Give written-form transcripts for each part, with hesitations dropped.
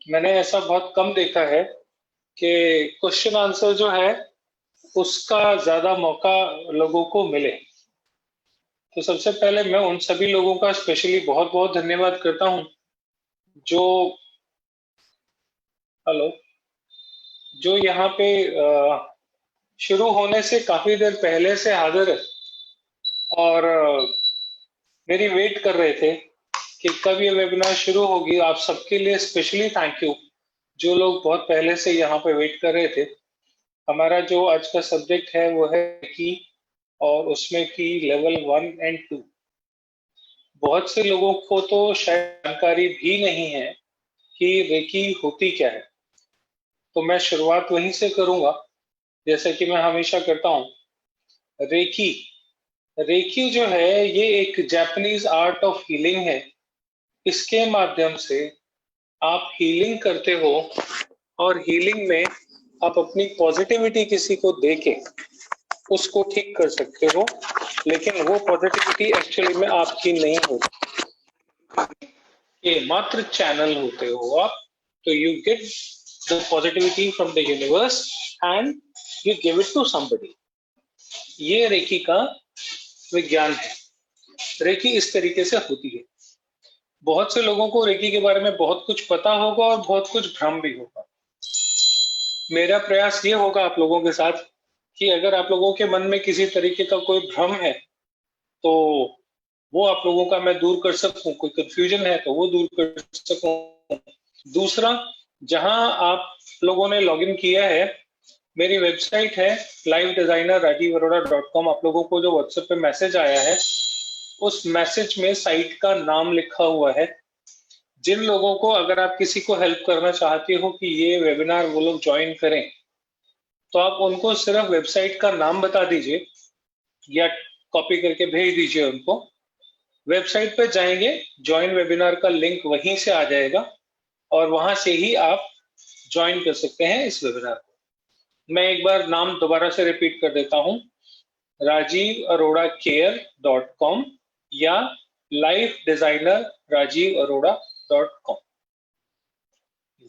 मैंने ऐसा बहुत कम देखा है कि क्वेश्चन आंसर जो है उसका ज्यादा मौका लोगों को मिले। तो सबसे पहले मैं उन सभी लोगों का स्पेशली बहुत बहुत धन्यवाद करता हूं जो हेलो जो यहाँ पे शुरू होने से काफी देर पहले से हाजिर है और मेरी वेट कर रहे थे कि कब ये वेबिनार शुरू होगी। आप सबके लिए स्पेशली थैंक यू जो लोग बहुत पहले से यहाँ पे वेट कर रहे थे। हमारा जो आज का सब्जेक्ट है वो है की, और उसमें की लेवल 1 एंड 2। बहुत से लोगों को तो शायद जानकारी भी नहीं है कि रेकी होती क्या है। तो मैं शुरुआत वहीं से करूंगा जैसे कि मैं हमेशा करता हूँ। रेकी रेकी जो है ये एक जापानीज आर्ट ऑफ हीलिंग है। इसके माध्यम से आप हीलिंग करते हो और हीलिंग में आप अपनी पॉजिटिविटी किसी को देके उसको ठीक कर सकते हो, लेकिन वो पॉजिटिविटी एक्चुअली में आपकी नहीं होती, ये मात्र चैनल होते हो आप। तो you get the positivity from the universe and you give it to somebody. ये रेकी का विज्ञान है। रेकी इस तरीके से होती है। बहुत से लोगों को रेकी के बारे में बहुत कुछ पता होगा और बहुत कुछ भ्रम भी होगा। मेरा प्रयास ये होगा आप लोगों के साथ कि अगर आप लोगों के मन में किसी तरीके का कोई भ्रम है तो वो आप लोगों का मैं दूर कर सकूं, कोई कंफ्यूजन है तो वो दूर कर सकूं। दूसरा, जहां आप लोगों ने लॉगिन किया है, मेरी वेबसाइट है livedesignerrajivaroda.com। आप लोगों को जो व्हाट्सएप पे मैसेज आया है उस मैसेज में साइट का नाम लिखा हुआ है। जिन लोगों को, अगर आप किसी को हेल्प करना चाहते हो कि ये वेबिनार वो लोग ज्वाइन करें, तो आप उनको सिर्फ वेबसाइट का नाम बता दीजिए या कॉपी करके भेज दीजिए उनको। वेबसाइट पे जाएंगे, ज्वाइन वेबिनार का लिंक वहीं से आ जाएगा और वहां से ही आप ज्वाइन कर सकते हैं इस वेबिनार को। मैं एक बार नाम दोबारा से रिपीट कर देता हूं, rajivarodacare.com या lifedesignerrajivaroda.com।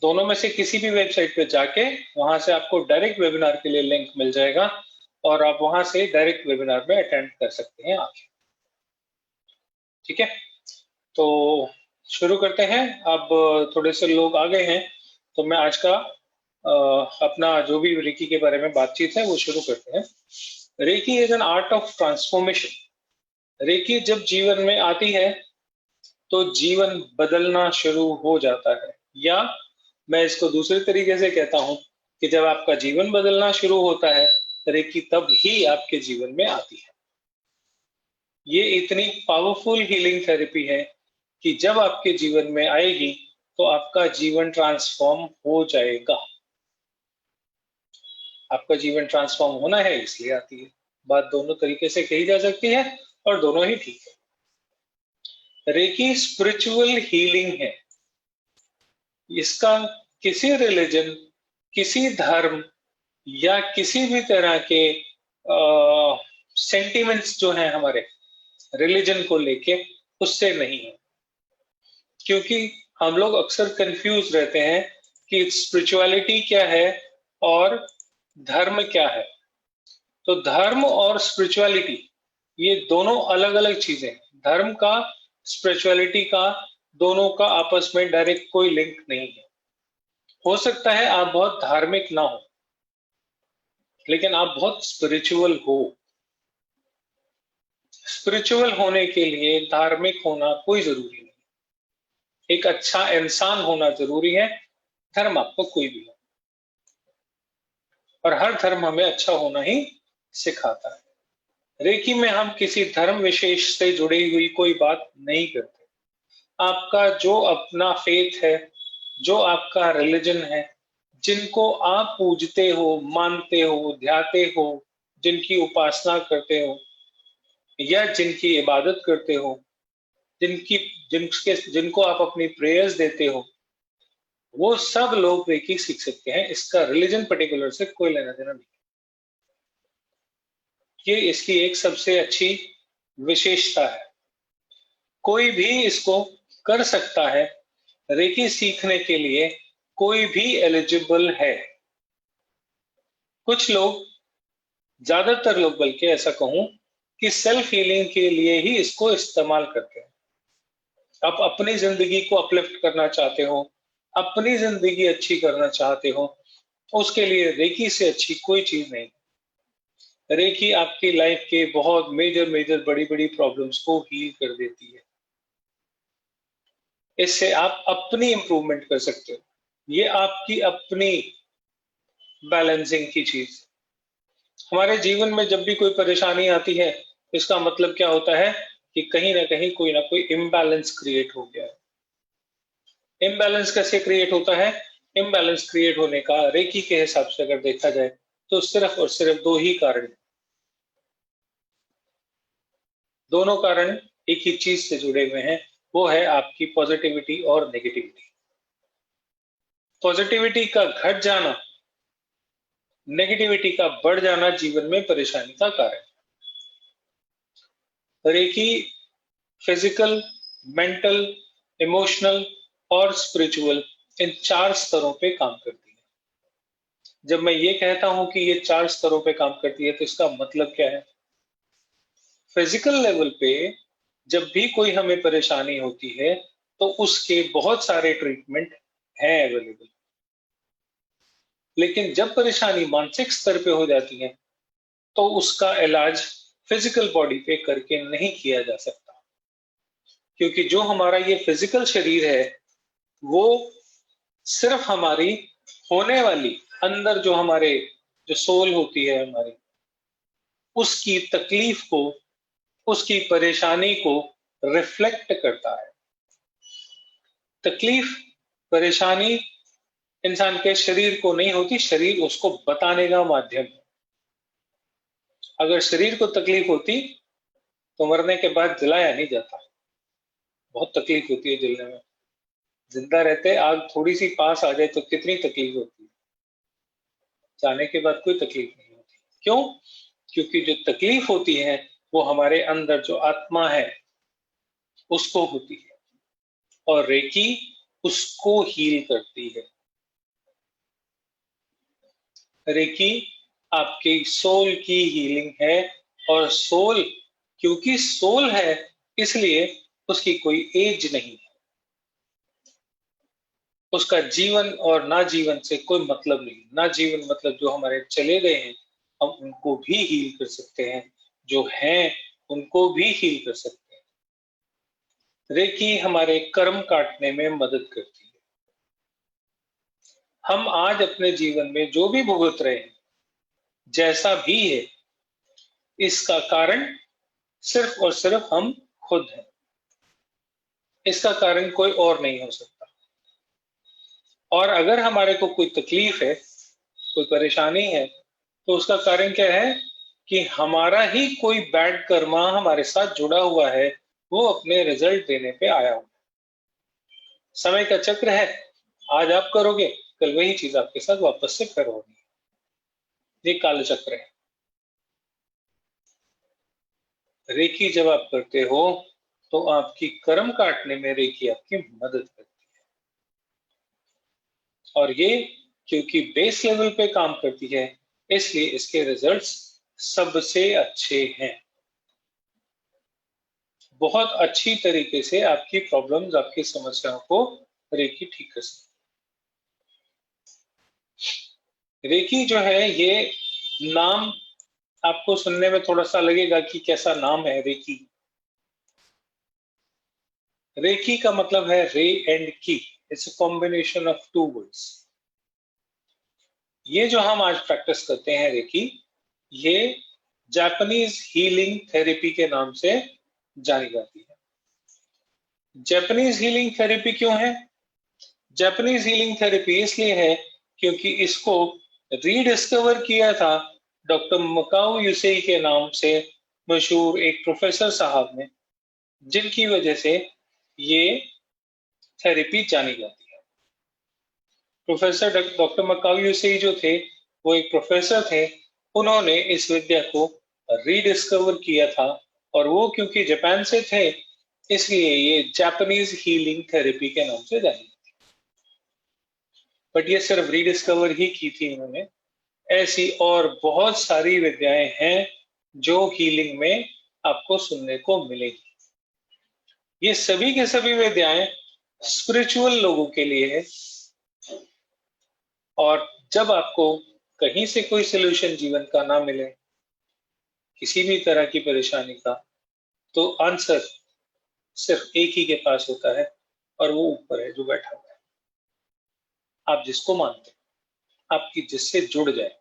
दोनों में से किसी भी वेबसाइट पे जाके वहां से आपको डायरेक्ट वेबिनार के लिए लिंक मिल जाएगा और आप वहां से डायरेक्ट वेबिनार में अटेंड कर सकते हैं आके। ठीक है, तो शुरू करते हैं। अब थोड़े से लोग आ गए हैं तो मैं आज का अपना जो भी रेकी के बारे में बातचीत है वो शुरू करते हैं। Reiki is an art of transformation. Reiki जब जीवन में आती है तो जीवन बदलना शुरू हो जाता है, या मैं इसको दूसरे तरीके से कहता हूं कि जब आपका जीवन बदलना शुरू होता है रेकी तब ही आपके जीवन में आती है। ये इतनी पावरफुल हीलिंग थेरेपी है कि जब आपके जीवन में आएगी तो आपका जीवन ट्रांसफॉर्म हो जाएगा। आपका जीवन ट्रांसफॉर्म होना है इसलिए आती है। बात दोनों तरीके से कही जा सकती है और दोनों ही ठीक है। रेकी स्पिरिचुअल हीलिंग है। इसका किसी रिलीजन, किसी धर्म या किसी भी तरह के सेंटिमेंट्स जो हैं हमारे रिलीजन को लेके, उससे नहीं है। क्योंकि हम लोग अक्सर कंफ्यूज रहते हैं कि स्पिरिचुअलिटी क्या है और धर्म क्या है। तो धर्म और स्पिरिचुअलिटी ये दोनों अलग अलग चीजें। धर्म का, स्पिरिचुअलिटी का, दोनों का आपस में डायरेक्ट कोई लिंक नहीं है। हो सकता है आप बहुत धार्मिक ना हो लेकिन आप बहुत स्पिरिचुअल हो। स्पिरिचुअल होने के लिए धार्मिक होना कोई जरूरी नहीं। एक अच्छा इंसान होना जरूरी है। धर्म आपको कोई भी हो, और हर धर्म हमें अच्छा होना ही सिखाता है। रेकी में हम किसी धर्म विशेष से जुड़ी हुई कोई बात नहीं करते। आपका जो अपना फेथ है, जो आपका रिलीजन है, जिनको आप पूजते हो, मानते हो, ध्याते हो, जिनकी उपासना करते हो या जिनकी इबादत करते हो, जिनको आप अपनी प्रेयर्स देते हो, वो सब लोग रेकी सीख सकते हैं। इसका रिलीजन पर्टिकुलर से कोई लेना देना नहीं। ये इसकी एक सबसे अच्छी विशेषता है। कोई भी इसको कर सकता है। रेकी सीखने के लिए कोई भी एलिजिबल है। कुछ लोग, ज्यादातर लोग बल्कि ऐसा कहूं कि सेल्फ हीलिंग के लिए ही इसको इस्तेमाल करते हैं। आप अपनी जिंदगी को अपलिफ्ट करना चाहते हो, अपनी जिंदगी अच्छी करना चाहते हो, उसके लिए रेकी से अच्छी कोई चीज नहीं। रेकी आपकी लाइफ के बहुत मेजर बड़ी बड़ी प्रॉब्लम्स को हील कर देती है। इससे आप अपनी इंप्रूवमेंट कर सकते हो। ये आपकी अपनी बैलेंसिंग की चीज। हमारे जीवन में जब भी कोई परेशानी आती है, इसका मतलब क्या होता है कि कहीं ना कोई इम्बैलेंस क्रिएट हो गया है। इम्बैलेंस कैसे क्रिएट होता है? इम्बैलेंस क्रिएट होने का रेकी के हिसाब से अगर देखा जाए तो सिर्फ और सिर्फ दो ही कारण। दोनों कारण एक ही चीज से जुड़े हुए हैं, वो है आपकी पॉजिटिविटी और नेगेटिविटी। पॉजिटिविटी का घट जाना, नेगेटिविटी का बढ़ जाना जीवन में परेशानी का कारण। रेकी फिजिकल, मेंटल, इमोशनल और स्पिरिचुअल, इन 4 स्तरों पे काम करती है। जब मैं ये कहता हूं कि ये 4 स्तरों पे काम करती है तो इसका मतलब क्या है? फिजिकल लेवल पे जब भी कोई हमें परेशानी होती है तो उसके बहुत सारे ट्रीटमेंट हैं अवेलेबल। लेकिन जब परेशानी मानसिक स्तर पे हो जाती है तो उसका इलाज फिजिकल बॉडी पे करके नहीं किया जा सकता, क्योंकि जो हमारा ये फिजिकल शरीर है वो सिर्फ हमारी होने वाली अंदर जो हमारे जो सोल होती है हमारी, उसकी तकलीफ को, उसकी परेशानी को रिफ्लेक्ट करता है। तकलीफ, परेशानी इंसान के शरीर को नहीं होती, शरीर उसको बताने का माध्यम है। अगर शरीर को तकलीफ होती तो मरने के बाद जलाया नहीं जाता। बहुत तकलीफ होती है जलने में। जिंदा रहते आग थोड़ी सी पास आ जाए तो कितनी तकलीफ होती है, जाने के बाद कोई तकलीफ नहीं होती। क्यों? क्योंकि जो तकलीफ होती है वो हमारे अंदर जो आत्मा है उसको होती है, और रेकी उसको हील करती है। रेकी आपके सोल की हीलिंग है, और सोल, क्योंकि सोल है इसलिए उसकी कोई एज नहीं है। उसका जीवन और ना जीवन से कोई मतलब नहीं। ना जीवन मतलब जो हमारे चले गए हैं हम उनको भी हील कर सकते हैं, जो हैं उनको भी हील कर सकते हैं। रेकी हमारे कर्म काटने में मदद करती है। हम आज अपने जीवन में जो भी भुगत रहे हैं, जैसा भी है, इसका कारण सिर्फ और सिर्फ हम खुद हैं। इसका कारण कोई और नहीं हो सकता। और अगर हमारे को कोई तकलीफ है, कोई परेशानी है, तो उसका कारण क्या है कि हमारा ही कोई बैड कर्मा हमारे साथ जुड़ा हुआ है, वो अपने रिजल्ट देने पे आया हुआ। समय का चक्र है, आज आप करोगे कल वही चीज आपके साथ वापस से फिर होगी। ये काल चक्र है। रेकी जब आप करते हो तो आपकी कर्म काटने में रेकी आपकी मदद करती है, और ये क्योंकि बेस लेवल पे काम करती है इसलिए इसके रिजल्ट्स सबसे अच्छे हैं। बहुत अच्छी तरीके से आपकी प्रॉब्लम्स, आपकी समस्याओं को रेकी ठीक कर सकती है। रेकी जो है, ये नाम आपको सुनने में थोड़ा सा लगेगा कि कैसा नाम है रेकी। रेकी का मतलब है रे एंड की। It's a combination of 2 words. ये जो हम आज प्रैक्टिस करते हैं रेकी, ये जापानीज हीलिंग थेरेपी के नाम से जानी जाती है। जापानीज हीलिंग थेरेपी क्यों है? जापानीज हीलिंग थेरेपी इसलिए है क्योंकि इसको रीडिस्कवर किया था डॉक्टर मकाओ यूसेई के नाम से मशहूर एक प्रोफेसर साहब ने, जिनकी वजह से ये थेरेपी जानी जाती है। प्रोफेसर डॉक्टर मकाओ यूसेई जो थे, वो एक प्रोफेसर थे। उन्होंने इस विद्या को रीडिस्कवर किया था, और वो क्योंकि जापान से थे इसलिए ये जापानीज हीलिंग थेरेपी के नाम से जानी। बट ये सिर्फ रीडिस्कवर ही की थी उन्होंने। ऐसी और बहुत सारी विद्याएं हैं जो हीलिंग में आपको सुनने को मिलेगी। ये सभी के सभी विद्याएं स्पिरिचुअल लोगों के लिए है। और जब आपको कहीं से कोई सोल्यूशन जीवन का ना मिले, किसी भी तरह की परेशानी का, तो आंसर सिर्फ एक ही के पास होता है, और वो ऊपर है जो बैठा हुआ है। आप जिसको मानते हैं, आपकी जिससे जुड़ जाए,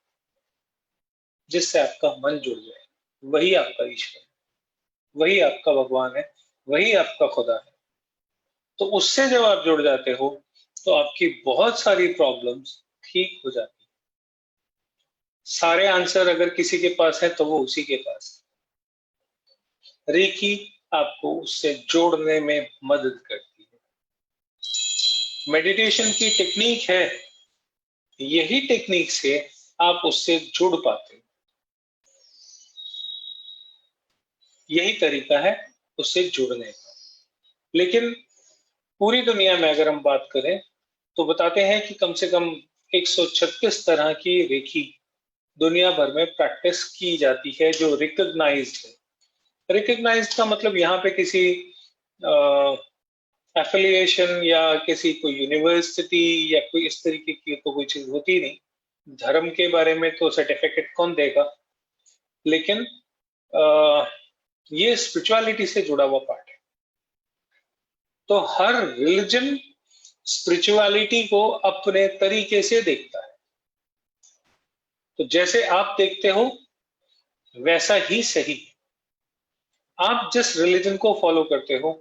जिससे आपका मन जुड़ जाए, वही आपका ईश्वर है, वही आपका भगवान है, वही आपका खुदा है। तो उससे जब आप जुड़ जाते हो तो आपकी बहुत सारी प्रॉब्लम्स ठीक हो जाती है। सारे आंसर अगर किसी के पास है तो वो उसी के पास है। रेकी आपको उससे जोड़ने में मदद करती है। मेडिटेशन की टेक्निक है, यही टेक्निक से आप उससे जुड़ पाते हो। यही तरीका है उससे जुड़ने का। लेकिन पूरी दुनिया में अगर हम बात करें तो बताते हैं कि कम से कम 136 तरह की रेकी दुनिया भर में प्रैक्टिस की जाती है जो रिकॉग्नाइज्ड है। रिकॉग्नाइज्ड का मतलब यहाँ पे किसी एफिलिएशन या किसी कोई यूनिवर्सिटी या कोई इस तरीके की तो कोई चीज होती नहीं। धर्म के बारे में तो सर्टिफिकेट कौन देगा, लेकिन ये स्पिरिचुअलिटी से जुड़ा हुआ पार्ट है। तो हर रिलीजन स्पिरिचुअलिटी को अपने तरीके से देखता है। तो जैसे आप देखते हो वैसा ही सही है। आप जिस रिलीजन को फॉलो करते हो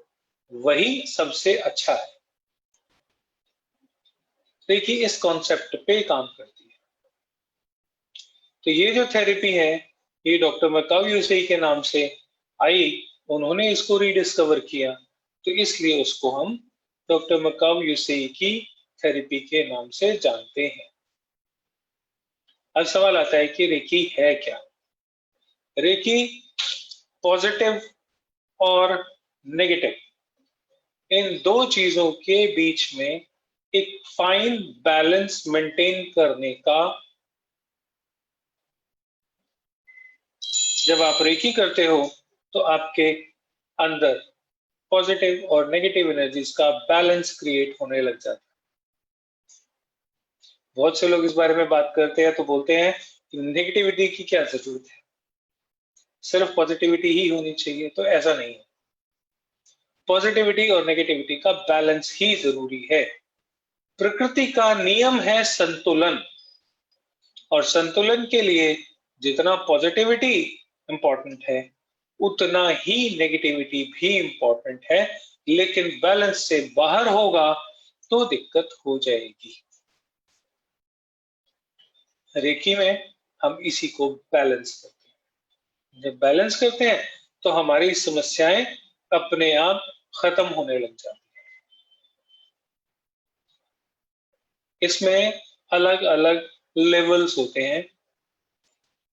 वही सबसे अच्छा है। देखिए इस कॉन्सेप्ट पे काम करती है। तो ये जो थेरेपी है ये डॉक्टर मकाउ यूसेई के नाम से आई, उन्होंने इसको रीडिस्कवर किया, तो इसलिए उसको हम डॉक्टर मकाउ यूसेई की थेरेपी के नाम से जानते हैं। अब सवाल आता है कि रेकी है क्या? रेकी पॉजिटिव और नेगेटिव इन दो चीजों के बीच में एक फाइन बैलेंस मेंटेन करने का, जब आप रेकी करते हो तो आपके अंदर पॉजिटिव और नेगेटिव एनर्जीज का बैलेंस क्रिएट होने लग जाता है। बहुत से लोग इस बारे में बात करते हैं तो बोलते हैं कि नेगेटिविटी की क्या जरूरत है, सिर्फ पॉजिटिविटी ही होनी चाहिए। तो ऐसा नहीं है, पॉजिटिविटी और नेगेटिविटी का बैलेंस ही जरूरी है। प्रकृति का नियम है संतुलन, और संतुलन के लिए जितना पॉजिटिविटी इंपॉर्टेंट है उतना ही नेगेटिविटी भी इंपॉर्टेंट है। लेकिन बैलेंस से बाहर होगा तो दिक्कत हो जाएगी। रेकी में हम इसी को बैलेंस करते हैं। जब बैलेंस करते हैं तो हमारी समस्याएं अपने आप खत्म होने लग जाती हैं। इसमें अलग अलग लेवल्स होते हैं।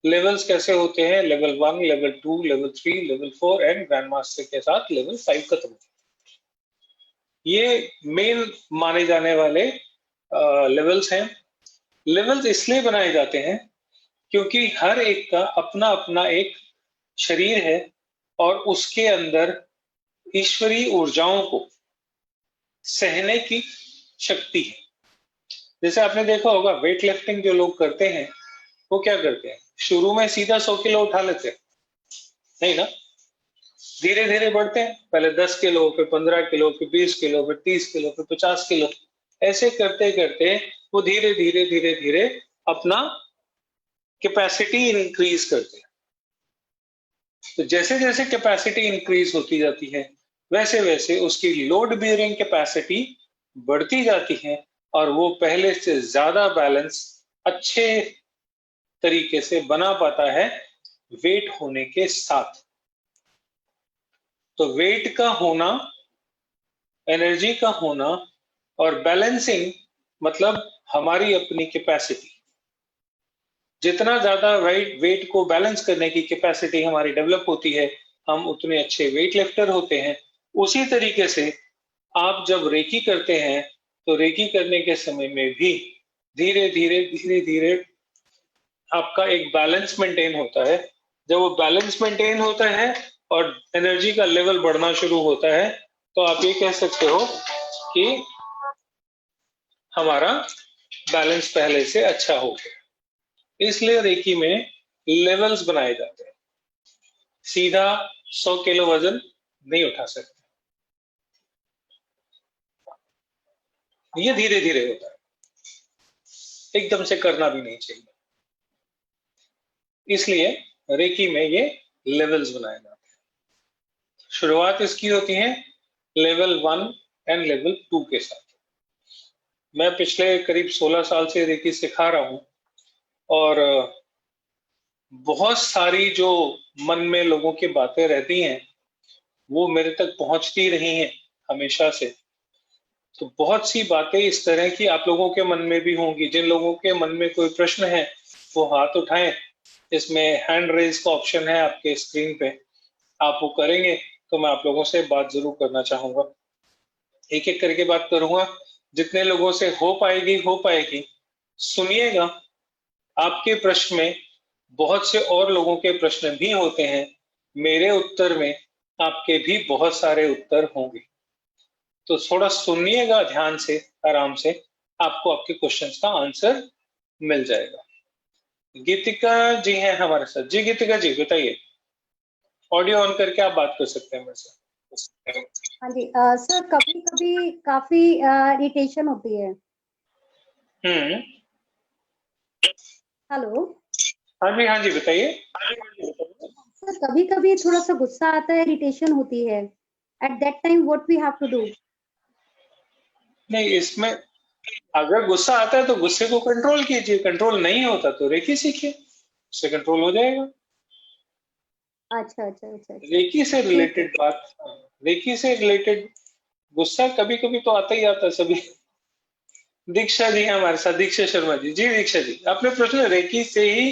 लेवल्स कैसे होते हैं? Level 1, level 2, level 3, level 4 and grand master के साथ लेवल 5 खत्म होते हैं। ये मेन माने जाने वाले लेवल्स हैं। लेवल्स इसलिए बनाए जाते हैं क्योंकि हर एक का अपना अपना एक शरीर है और उसके अंदर ईश्वरीय ऊर्जाओं को सहने की शक्ति है। जैसे आपने देखा होगा वेट लिफ्टिंग जो लोग करते हैं वो क्या करते हैं, शुरू में सीधा 100 किलो उठा लेते हैं, नहीं ना, धीरे धीरे बढ़ते हैं। पहले 10 किलो, फिर 15 किलो, फिर 20 किलो, फिर 30 किलो, फिर 50 किलो। ऐसे करते करते वो धीरे धीरे धीरे धीरे अपना कैपेसिटी इंक्रीज करते हैं। तो जैसे जैसे कैपेसिटी इंक्रीज होती जाती है वैसे वैसे उसकी लोड बियरिंग कैपेसिटी बढ़ती जाती है और वो पहले से ज्यादा बैलेंस अच्छे तरीके से बना पाता है वेट होने के साथ। तो वेट का होना, एनर्जी का होना और बैलेंसिंग मतलब हमारी अपनी कैपेसिटी। जितना ज्यादा वेट को बैलेंस करने की कैपेसिटी हमारी डेवलप होती है हम उतने अच्छे वेट लिफ्टर होते हैं। उसी तरीके से आप जब रेकी करते हैं तो रेकी करने के समय में भी धीरे धीरे धीरे धीरे आपका एक बैलेंस मेंटेन होता है। जब वो बैलेंस मेंटेन होता है और एनर्जी का लेवल बढ़ना शुरू होता है, तो आप ये कह सकते हो कि हमारा बैलेंस पहले से अच्छा हो गया। इसलिए रेकी में लेवल्स बनाए जाते हैं। सीधा 100 किलो वजन नहीं उठा सकते, ये धीरे धीरे होता है, एकदम से करना भी नहीं चाहिए। इसलिए रेकी में ये लेवल्स बनाए जाते हैं। शुरुआत इसकी होती है लेवल 1 एंड लेवल 2 के साथ। मैं पिछले करीब 16 साल से रेकी सिखा रहा हूं और बहुत सारी जो मन में लोगों की बातें रहती हैं वो मेरे तक पहुंचती रही हैं हमेशा से। तो बहुत सी बातें इस तरह की आप लोगों के मन में भी होंगी। जिन लोगों के मन में कोई प्रश्न है वो हाथ उठाएं। इसमें हैंड रेज का ऑप्शन है आपके स्क्रीन पे, आप वो करेंगे तो मैं आप लोगों से बात जरूर करना चाहूंगा। एक एक करके बात करूंगा, जितने लोगों से हो पाएगी। सुनिएगा, आपके प्रश्न में बहुत से और लोगों के प्रश्न भी होते हैं, मेरे उत्तर में आपके भी बहुत सारे उत्तर होंगे। तो थोड़ा सुनिएगा ध्यान से, आराम से, आपको आपके क्वेश्चंस का आंसर मिल जाएगा। गीतिका जी हैं हमारे साथ। जी गीतिका जी बताइए, ऑडियो ऑन करके आप बात कर सकते हैं मेरे से। हाँ जी सर, कभी कभी काफी इरिटेशन होती है। हेलो। हाँ जी बताइए। सर कभी कभी थोड़ा सा गुस्सा आता है, इरिटेशन होती है। At that time what we have to do? नहीं, इसमें अगर गुस्सा आता है तो गुस्से को कंट्रोल कीजिए, कंट्रोल नहीं होता तो रेकी सीखिए, उससे कंट्रोल हो जाएगा। अच्छा अच्छा अच्छा, रेकी से रिलेटेड बात, रेकी से रिलेटेड गुस्सा कभी कभी तो आता ही आता है सभी। दीक्षा जी हैं हमारे साथ, दीक्षा शर्मा जी। जी दीक्षा जी, अपने प्रश्न रेकी से ही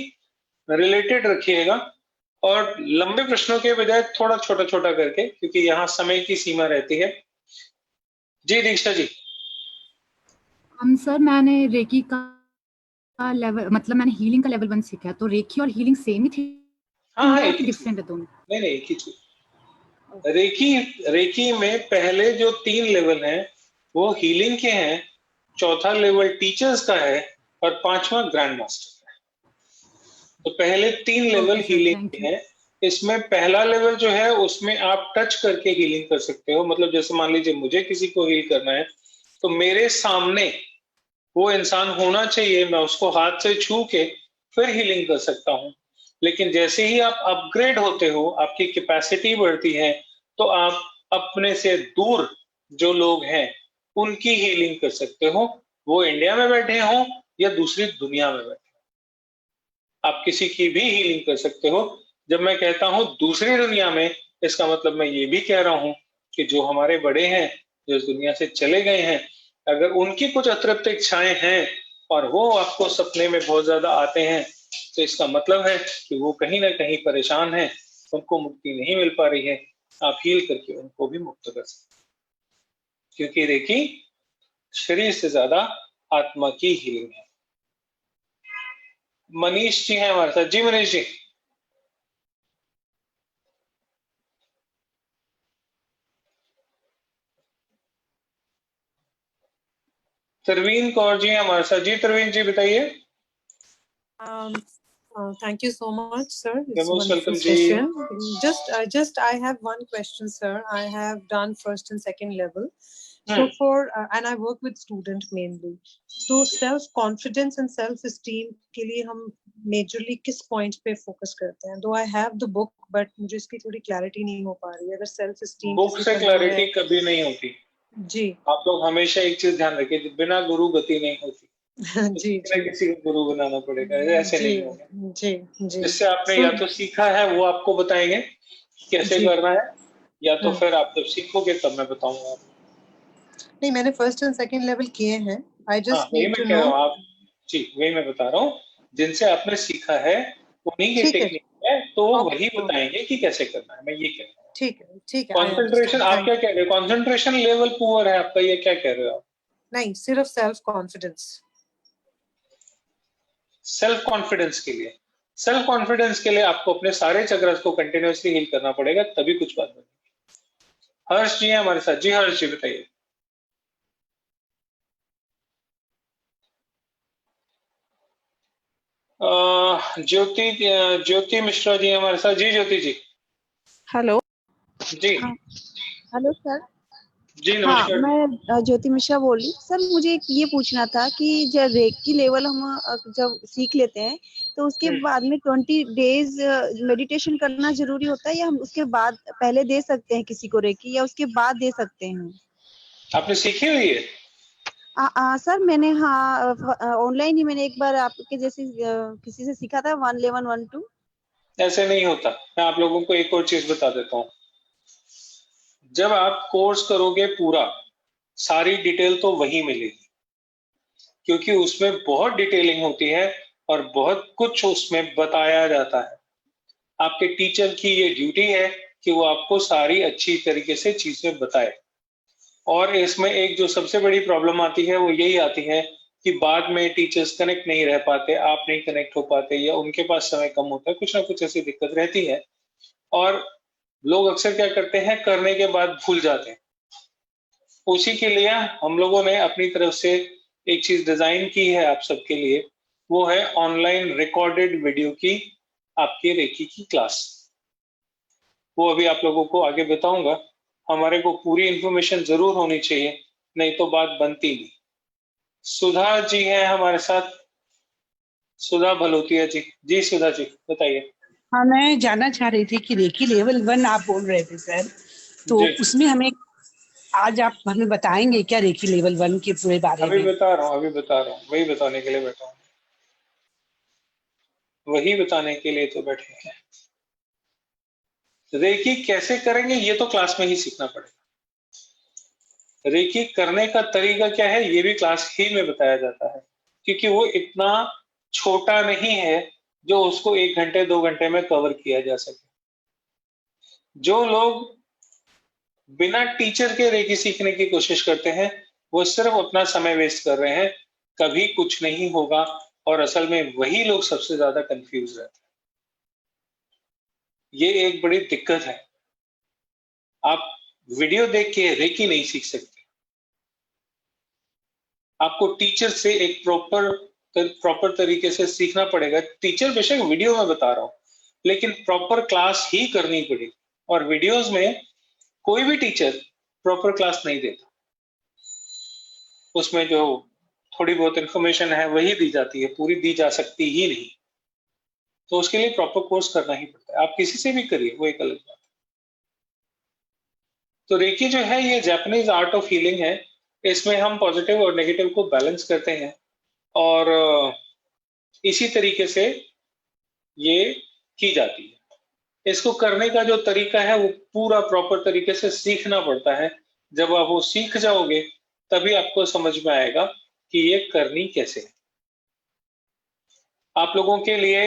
रिलेटेड रखिएगा और लंबे प्रश्नों के बजाय थोड़ा छोटा छोटा करके, क्योंकि यहाँ समय की सीमा रहती है। जी दीक्षा जी। सर मैंने रेकी का लेवल, मतलब मैंने हीलिंग का लेवल 1 सीखा है, तो रेकी और हीलिंग सेम ही थी? हाँ एक ही डिफरेंट है दोनों? नहीं एक ही चीज। रेकी में पहले जो 3 लेवल हैं वो हीलिंग के हैं, चौथा लेवल टीचर्स का है और 5वां ग्रैंड मास्टर का है। तो पहले 3 लेवल हीलिंग के हैं। इसमें पहला लेवल जो है उसमें आप टच करके हीलिंग कर सकते हो। मतलब जैसे मान लीजिए मुझे किसी को हील करना है तो मेरे सामने वो इंसान होना चाहिए, मैं उसको हाथ से छू के फिर हीलिंग कर सकता हूँ। लेकिन जैसे ही आप अपग्रेड होते हो, आपकी कैपेसिटी बढ़ती है, तो आप अपने से दूर जो लोग हैं उनकी हीलिंग कर सकते हो, वो इंडिया में बैठे हो या दूसरी दुनिया में बैठे, आप किसी की भी हीलिंग कर सकते हो। जब मैं कहता हूं दूसरी दुनिया में, इसका मतलब मैं ये भी कह रहा हूं कि जो हमारे बड़े हैं, जो इस दुनिया से चले गए हैं, अगर उनकी कुछ अतृप्त इच्छाएं हैं और वो आपको सपने में बहुत ज्यादा आते हैं, तो इसका मतलब है कि वो कहीं ना कहीं परेशान है, उनको मुक्ति नहीं मिल पा रही है। आप हील करके उनको भी मुक्त कर सकते हैं, क्योंकि देखिए शरीर से ज्यादा आत्मा की हीलिंग है। मनीष जी हैं हमारे साथ। जी मनीष जी। तरवीन कौर जी हमारे साथ। जी तरवीन जी बताइए। Thank you so much, sir. It's most welcome, session. Just I have one question, sir. I have done first and second level. So and I work with students mainly. So self confidence and self esteem के लिए हम majorly किस point पे focus करते हैं? Though I have the book, but मुझे इसकी थोड़ी clarity नहीं हो पा रही है। अगर self esteem book से clarity कभी नहीं होती जी। आप लोग हमेशा एक चीज ध्यान रखिए, बिना गुरु गति नहीं होती। जी किसी को गुरु बनाना पड़ेगा, ऐसे नहीं होगा। जी जी। जिससे आपने या तो सीखा है वो आपको बताएंगे कैसे करना है, या तो फिर आप जब सीखोगे तब मैं बताऊंगा आपको। नहीं, मैंने फर्स्ट एंड सेकंड लेवल किए हैं। I just need to know. आप जी वही मैं बता रहा हूँ, जिनसे आपने सीखा है उन्हीं की टेक्निक है, तो वही बताएंगे कि कैसे करना है। मैं ये कह रहा हूँ। ठीक है ठीक है। कंसंट्रेशन आप क्या कह रहे हो? कंसंट्रेशन लेवल पुअर है आपका, ये क्या कह रहे हो आप? नहीं, सिर्फ सेल्फ कॉन्फिडेंस। सेल्फ कॉन्फिडेंस के लिए। सेल्फ कॉन्फिडेंस के लिए आपको अपने सारे चक्रस को कंटिन्यूअसली हील करना पड़ेगा, तभी कुछ बात बनेगी। हर्ष जी हैं हमारे साथ। जी हर्ष जी बताइए। ज्योति मिश्रा जी हमारे साथ। जी ज्योति जी। हेलो। जी हेलो सर। जी हाँ, नमस्कार। मैं ज्योति मिश्रा बोल रही हूँ। सर मुझे ये पूछना था कि जब रेकी लेवल हम जब सीख लेते हैं तो उसके बाद में 20 डेज मेडिटेशन करना जरूरी होता है, या हम उसके बाद पहले दे सकते हैं किसी को रेकी, या उसके बाद दे सकते हैं? आपने सीखी हुई है? सर मैंने ऑनलाइन ही मैंने एक बार आपके जैसे किसी से सीखा था 111 12। ऐसे नहीं होता। मैं आप लोगों को एक और चीज बता देता हूँ। जब आप कोर्स करोगे पूरा, सारी डिटेल तो वही मिलेगी, क्योंकि उसमें बहुत डिटेलिंग होती है और बहुत कुछ उसमें बताया जाता है। आपके टीचर की ये ड्यूटी है कि वो आपको सारी अच्छी तरीके से चीजें बताए। और इसमें एक जो सबसे बड़ी प्रॉब्लम आती है वो यही आती है कि बाद में टीचर्स कनेक्ट नहीं रह पाते, आप नहीं कनेक्ट हो पाते, या उनके पास समय कम होता है, कुछ ना कुछ ऐसी दिक्कत रहती है। और लोग अक्सर क्या करते हैं, करने के बाद भूल जाते हैं। उसी के लिए हम लोगों ने अपनी तरफ से एक चीज डिजाइन की है आप सबके लिए, वो है ऑनलाइन रिकॉर्डेड वीडियो की आपकी रेकी की क्लास। वो अभी आप लोगों को आगे बताऊंगा। हमारे को पूरी इंफॉर्मेशन जरूर होनी चाहिए, नहीं तो बात बनती नहीं। सुधा जी हैं हमारे साथ। सुधा भलोतिया जी। जी सुधा जी बताइए। हाँ, मैं जानना चाह रही थी कि रेकी लेवल 1 आप बोल रहे थे सर, तो जी उसमें हमें आज आप हमें बताएंगे क्या रेकी लेवल 1 के पूरे बारे अभी में? बता रहा हूँ, वही बताने के लिए बैठा हूँ, वही बताने के लिए तो बैठे हैं। रेकी कैसे करेंगे ये तो क्लास में ही सीखना पड़ेगा। रेकी करने का तरीका क्या है ये भी क्लास ही में बताया जाता है, क्योंकि वो इतना छोटा नहीं है जो उसको 1 घंटे 2 घंटे में कवर किया जा सके। जो लोग बिना टीचर के रेकी सीखने की कोशिश करते हैं वो सिर्फ अपना समय वेस्ट कर रहे हैं, कभी कुछ नहीं होगा। और असल में वही लोग सबसे ज्यादा कंफ्यूज रहते हैं। ये एक बड़ी दिक्कत है। आप वीडियो देख के रेकी नहीं सीख सकते। आपको टीचर से एक प्रॉपर तरीके से सीखना पड़ेगा। टीचर बेशक वीडियो में बता रहा हूं, लेकिन प्रॉपर क्लास ही करनी पड़ेगी। और वीडियोस में कोई भी टीचर प्रॉपर क्लास नहीं देता, उसमें जो थोड़ी बहुत इंफॉर्मेशन है वही दी जाती है, पूरी दी जा सकती ही नहीं। तो उसके लिए प्रॉपर कोर्स करना ही पड़ता है। आप किसी से भी करिए, वो एक अलग बात है। तो रेकी जो है ये जापानीज आर्ट ऑफ हीलिंग है। इसमें हम पॉजिटिव और नेगेटिव को बैलेंस करते हैं, और इसी तरीके से ये की जाती है। इसको करने का जो तरीका है वो पूरा प्रॉपर तरीके से सीखना पड़ता है। जब आप वो सीख जाओगे तभी आपको समझ में आएगा कि ये करनी कैसे है। आप लोगों के लिए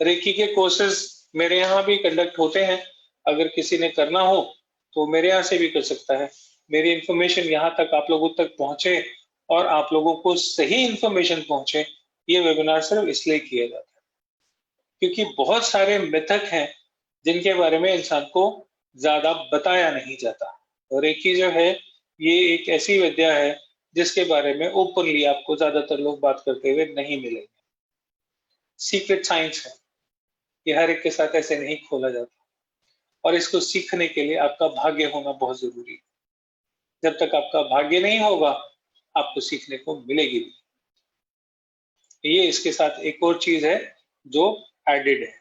रेकी के कोर्सेज मेरे यहाँ भी कंडक्ट होते हैं। अगर किसी ने करना हो तो मेरे यहाँ से भी कर सकता है। मेरी इंफॉर्मेशन यहाँ तक आप लोगों तक पहुंचे और आप लोगों को सही इंफॉर्मेशन पहुंचे, ये वेबिनार सिर्फ इसलिए किया जाता है क्योंकि बहुत सारे मिथक हैं जिनके बारे में इंसान को ज्यादा बताया नहीं जाता। और रेकी जो है ये एक ऐसी विद्या है जिसके बारे में ओपनली आपको ज्यादातर लोग बात करते हुए नहीं मिलेंगे। सीक्रेट साइंस है, ये हर एक के साथ ऐसे नहीं खोला जाता। और इसको सीखने के लिए आपका भाग्य होना बहुत जरूरी है। जब तक आपका भाग्य नहीं होगा आपको सीखने को मिलेगी भी। ये इसके साथ एक और चीज है जो एडेड है।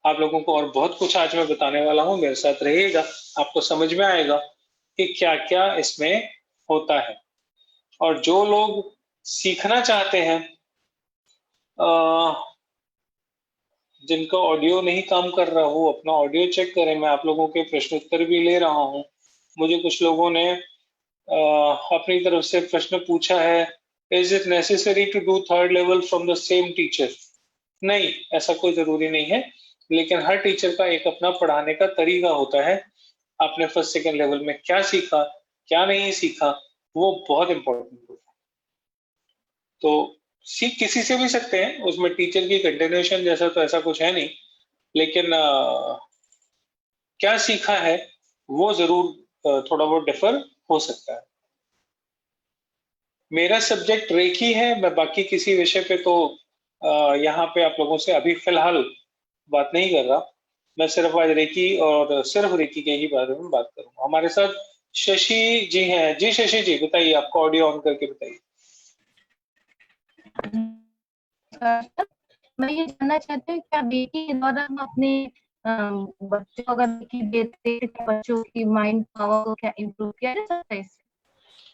आप लोगों को और बहुत कुछ आज मैं बताने वाला हूं, मेरे साथ रहिएगा, आपको समझ में आएगा कि क्या क्या इसमें होता है। और जो लोग सीखना चाहते हैं, जिनका ऑडियो नहीं काम कर रहा हो अपना ऑडियो चेक करें। मैं आप लोगों के प्रश्न उत्तर भी ले रहा हूं। मुझे कुछ लोगों ने अपनी तरफ से प्रश्न पूछा है, is it necessary to do 3rd level from the same teacher? नहीं, ऐसा कोई जरूरी नहीं है, लेकिन हर टीचर का एक अपना पढ़ाने का तरीका होता है। आपने 1st 2nd लेवल में क्या सीखा, क्या नहीं सीखा, वो बहुत इंपॉर्टेंट होता है। तो सीख किसी से भी सकते हैं, उसमें टीचर की कंटिन्यूएशन जैसा तो ऐसा कुछ है नहीं, लेकिन क्या सीखा है वो जरूर थोड़ा बहुत डिफर हो सकता है। मेरा सब्जेक्ट रेकी है, मैं बाकी किसी विषय पे तो यहाँ पे आप लोगों से अभी फिलहाल बात नहीं कर रहा। मैं सिर्फ आज रेकी और सिर्फ रेकी के ही बारे में बात करूंगा। हमारे साथ शशि जी हैं। जी शशि जी बताइए, आपका ऑडियो ऑन करके बताइए। मैं ये जानना चाहती हूँ क्या रेकी के द्वारा हम अपने बच्चों को अगर रेकी देते हैं तो बच्चों की माइंड पावर को क्या इम्प्रूव किया जा सकता है इससे?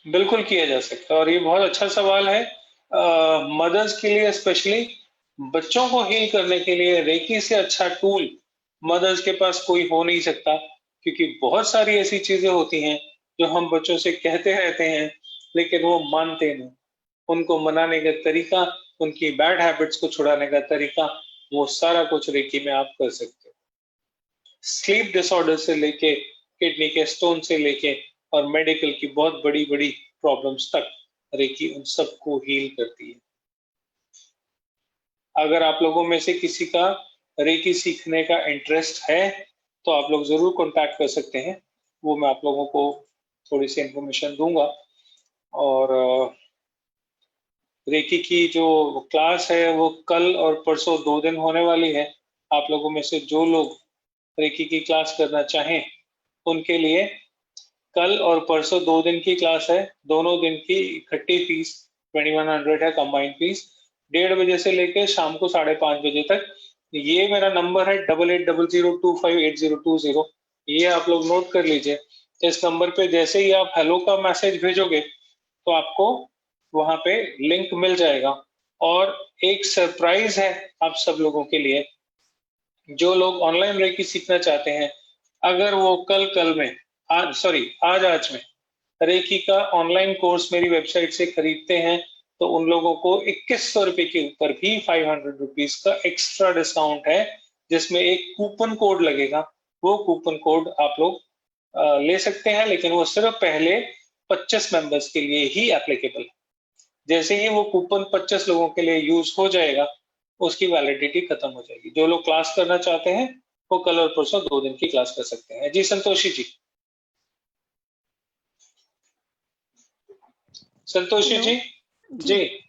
बिल्कुल किया जा सकता है, और ये बहुत अच्छा सवाल है। मदर्स के लिए स्पेशली, बच्चों को हील करने के लिए रेकी से अच्छा टूल मदर्स के पास कोई हो नहीं सकता, क्योंकि बहुत सारी ऐसी चीजें होती हैं जो हम बच्चों से कहते रहते हैं लेकिन वो मानते नहीं। उनको मनाने का तरीका, उनकी बैड हैबिट्स को छुड़ाने का तरीका, वो सारा कुछ रेकी में आप कर सकते हो। स्लीप डिसऑर्डर से लेके किडनी के स्टोन से लेके और मेडिकल की बहुत बड़ी बड़ी प्रॉब्लम्स तक रेकी उन सबको हील करती है। अगर आप लोगों में से किसी का रेकी सीखने का इंटरेस्ट है तो आप लोग जरूर कांटेक्ट कर सकते हैं, वो मैं आप लोगों को थोड़ी सी इंफॉर्मेशन दूंगा। और रेकी की जो क्लास है वो कल और परसों 2 दिन होने वाली है। आप लोगों में से जो लोग रेकी की क्लास करना चाहें उनके लिए कल और परसों 2 दिन की क्लास है। दोनों दिन की इकट्ठी फीस 2100 है, कंबाइंड फीस, 1:30 बजे से लेकर शाम को 5:30 बजे तक। ये मेरा नंबर है 8800258020। ये आप लोग नोट कर लीजिए। इस नंबर पे जैसे ही आप हेलो का मैसेज भेजोगे तो आपको वहां पे लिंक मिल जाएगा। और एक सरप्राइज है आप सब लोगों के लिए, जो लोग ऑनलाइन रेकी सीखना चाहते हैं, अगर वो कल में आज में रेकी का ऑनलाइन कोर्स मेरी वेबसाइट से खरीदते हैं तो उन लोगों को 2100 रुपए के ऊपर भी 500 रुपीज का एक्स्ट्रा डिस्काउंट है, जिसमें एक कूपन कोड लगेगा। वो कूपन कोड आप लोग ले सकते हैं, लेकिन वो सिर्फ पहले 25 मेंबर्स के लिए ही एप्लीकेबल है। जैसे ही वो कूपन 25 लोगों के लिए यूज हो जाएगा उसकी वैलिडिटी खत्म हो जाएगी। जो लोग क्लास करना चाहते हैं वो कल और परसों 2 दिन की क्लास कर सकते हैं। जी संतोषी जी। संतोषी जी। जी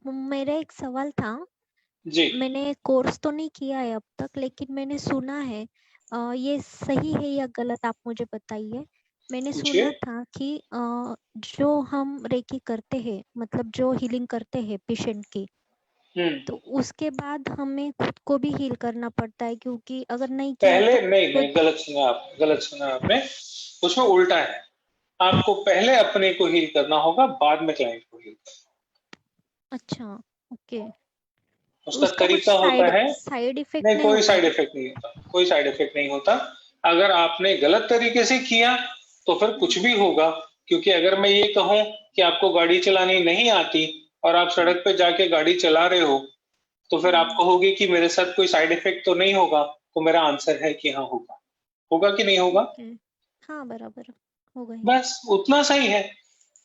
मेरा एक सवाल था। जी मैंने कोर्स तो नहीं किया है अब तक, लेकिन मैंने सुना है, ये सही है या गलत आप मुझे बताइए। मैंने पूछिए। सुना था कि जो हम रेकी करते हैं, मतलब जो हीलिंग करते हैं पेशेंट की, तो उसके बाद हमें खुद को भी हील करना पड़ता है, क्योंकि अगर नहीं किया पहले तो नहीं, गलत सुना आपने। उसमें उल्टा है, आपको पहले अपने को हील करना होगा, बाद में क्लाइंट को हील करना। अच्छा, ओके। उसका तरीका होता है। साइड इफेक्ट नहीं, नहीं कोई होता साइड है? इफेक्ट नहीं होता, कोई साइड इफेक्ट नहीं होता। अगर आपने गलत तरीके से किया तो फिर कुछ भी होगा, क्योंकि अगर मैं ये कहूं कि आपको गाड़ी चलानी नहीं आती और आप सड़क पे जाके गाड़ी चला रहे हो तो फिर आप कहोगे कि मेरे साथ कोई साइड इफेक्ट तो नहीं होगा, तो मेरा आंसर है कि हाँ होगा। होगा कि नहीं होगा? हाँ, बराबर होगा ही। बस उतना सही है।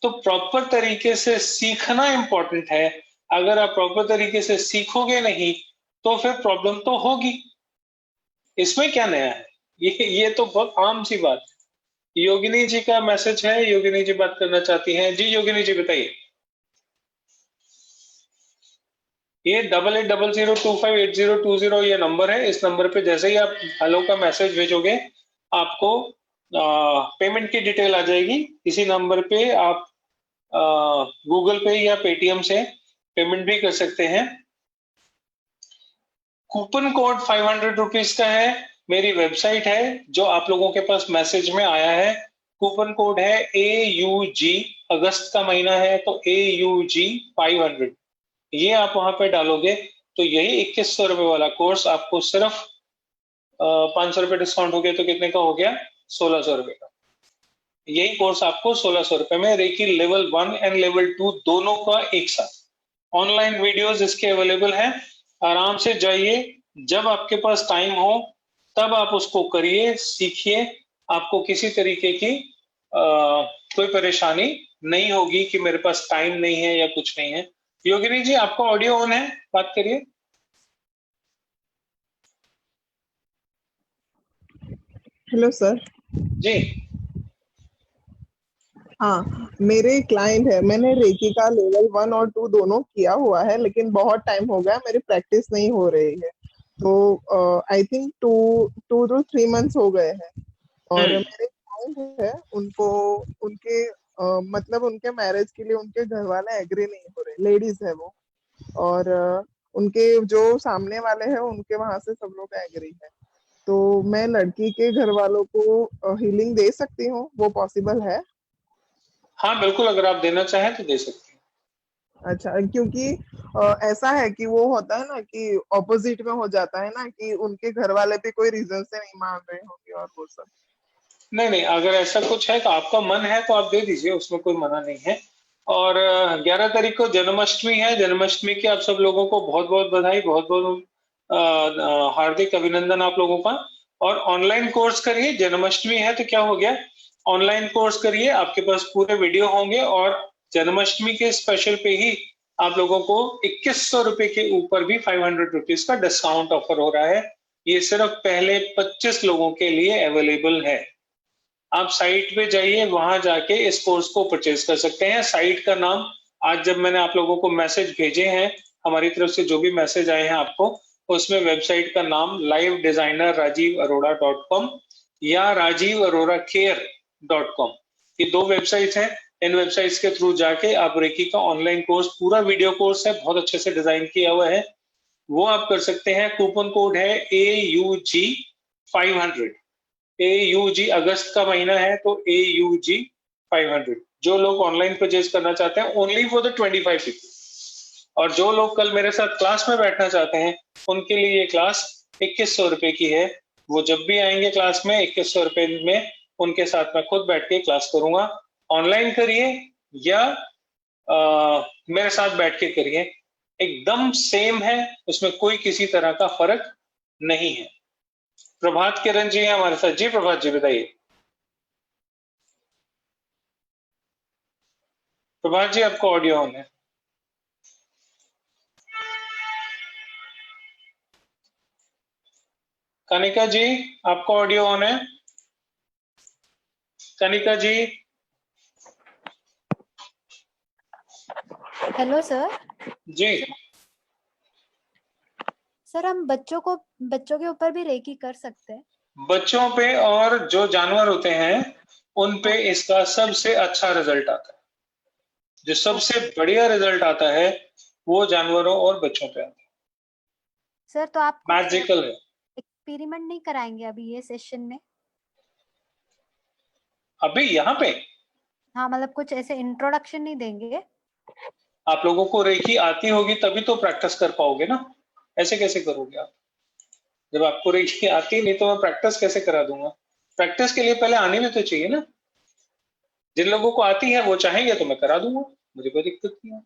तो प्रॉपर तरीके से सीखना इंपॉर्टेंट है। अगर आप प्रॉपर तरीके से सीखोगे नहीं तो फिर प्रॉब्लम तो होगी। इसमें क्या नया है? ये तो बहुत आम सी बात है। योगिनी जी का मैसेज है, योगिनी जी बात करना चाहती हैं। जी योगिनी जी बताइए। ये 8800258020 ये नंबर है। इस नंबर पे जैसे ही आप हेलो का मैसेज भेजोगे आपको पेमेंट की डिटेल आ जाएगी। इसी नंबर पे आप गूगल पे या पेटीएम से पेमेंट भी कर सकते हैं। कूपन कोड 500 रुपीज का है। मेरी वेबसाइट है जो आप लोगों के पास मैसेज में आया है। कूपन कोड है AUG, अगस्त का महीना है तो AUG 500। ये आप वहां पे डालोगे तो यही 2100 रुपए वाला कोर्स आपको सिर्फ 500 रुपए डिस्काउंट हो गया तो कितने का हो गया? 1600 रुपए का। यही कोर्स आपको 1600 रुपए में रेकी लेवल 1 एंड लेवल 2 दोनों का एक साथ। ऑनलाइन वीडियोस इसके अवेलेबल है। आराम से जाइए, जब आपके पास टाइम हो तब आप उसको करिए, सीखिए। आपको किसी तरीके की कोई परेशानी नहीं होगी कि मेरे पास टाइम नहीं है या कुछ नहीं है। योगिनी जी आपका ऑडियो ऑन है, बात करिए। Hello sir. जी हाँ, मेरे क्लाइंट है, मैंने रेकी का लेवल 1 और 2 दोनों किया हुआ है, लेकिन बहुत टाइम हो गया, मेरी प्रैक्टिस नहीं हो रही है। तो आई थिंक 2 to 3 मंथ्स हो गए हैं। और मेरे क्लाइंट है, उनको उनके मतलब उनके मैरिज के लिए उनके घर वाले एग्री नहीं हो रहे, लेडीज है वो। और उनके जो सामने वाले हैं उनके वहां से सब लोग एग्री है। तो मैं लड़की के घर वालों को हीलिंग दे सकती हूँ, वो पॉसिबल है? हाँ बिल्कुल, अगर आप देना चाहें तो दे सकते हैं। अच्छा, क्योंकि ऐसा है कि वो होता है ना कि ऑपोजिट में हो जाता है ना कि उनके घर वाले भी कोई रीजन से नहीं मान रहे होंगे और वो सब। नहीं नहीं, अगर ऐसा कुछ है तो आपका मन है तो आप दे दीजिए, उसमें कोई मना नहीं है। और 11 तारीख को जन्माष्टमी है, जन्माष्टमी की आप सब लोगों को बहुत बहुत बधाई, बहुत बहुत हार्दिक अभिनंदन आप लोगों का। और ऑनलाइन कोर्स करिए, जन्माष्टमी है तो क्या हो गया, ऑनलाइन कोर्स करिए, आपके पास पूरे वीडियो होंगे। और जन्माष्टमी के स्पेशल पे ही आप लोगों को 2100 रुपए के ऊपर भी 500 रुपीज का डिस्काउंट ऑफर हो रहा है। ये सिर्फ पहले 25 लोगों के लिए अवेलेबल है। आप साइट पे जाइए, वहां जाके इस कोर्स को परचेज कर सकते हैं। साइट का नाम आज जब मैंने आप लोगों को मैसेज भेजे हैं, हमारी तरफ से जो भी मैसेज आए हैं आपको, उसमें वेबसाइट का नाम livedesignerrajivarora.com या rajivaroraCare.com, ये 2 वेबसाइट्स हैं। इन वेबसाइट्स के थ्रू जाके आप रेकी का ऑनलाइन कोर्स, पूरा वीडियो कोर्स है, बहुत अच्छे से डिजाइन किया हुआ है, वो आप कर सकते हैं। कूपन कोड है AUG 500। AUG अगस्त का महीना है तो AUG 500। जो लोग ऑनलाइन परचेज करना चाहते हैं, ओनली फॉर द 25 पीपल। और जो लोग कल मेरे साथ क्लास में बैठना चाहते हैं, उनके लिए ये क्लास 2100 रुपए की है। वो जब भी आएंगे क्लास में, 2100 रुपए में उनके साथ मैं खुद बैठ के क्लास करूंगा। ऑनलाइन करिए या मेरे साथ बैठ के करिए, एकदम सेम है, उसमें कोई किसी तरह का फर्क नहीं है। प्रभात किरण जी हैं हमारे साथ। जी प्रभात जी बताइए। प्रभात जी आपका ऑडियो ऑन है। कनिका जी आपका ऑडियो ऑन है। कनिका जी। Hello sir. जी सर हम बच्चों के ऊपर भी रेकी कर सकते हैं? बच्चों पे और जो जानवर होते हैं उन पे इसका सबसे अच्छा रिजल्ट आता है। जो सबसे बढ़िया रिजल्ट आता है वो जानवरों और बच्चों पे आता है। सर तो आप मैजिकल है। एक्सपेरिमेंट नहीं कराएंगे अभी ये सेशन में? अभी यहाँ पे? हाँ, मतलब कुछ ऐसे इंट्रोडक्शन नहीं देंगे? आप लोगों को रेकी आती होगी तभी तो प्रैक्टिस कर पाओगे ना, ऐसे कैसे करोगे आप? जब आपको रेकी आती नहीं तो मैं प्रैक्टिस कैसे करा दूंगा? प्रैक्टिस के लिए पहले आनी भी तो चाहिए ना। जिन लोगों को आती है वो चाहेंगे तो मैं करा दूंगा, मुझे कोई दिक्कत नहीं है।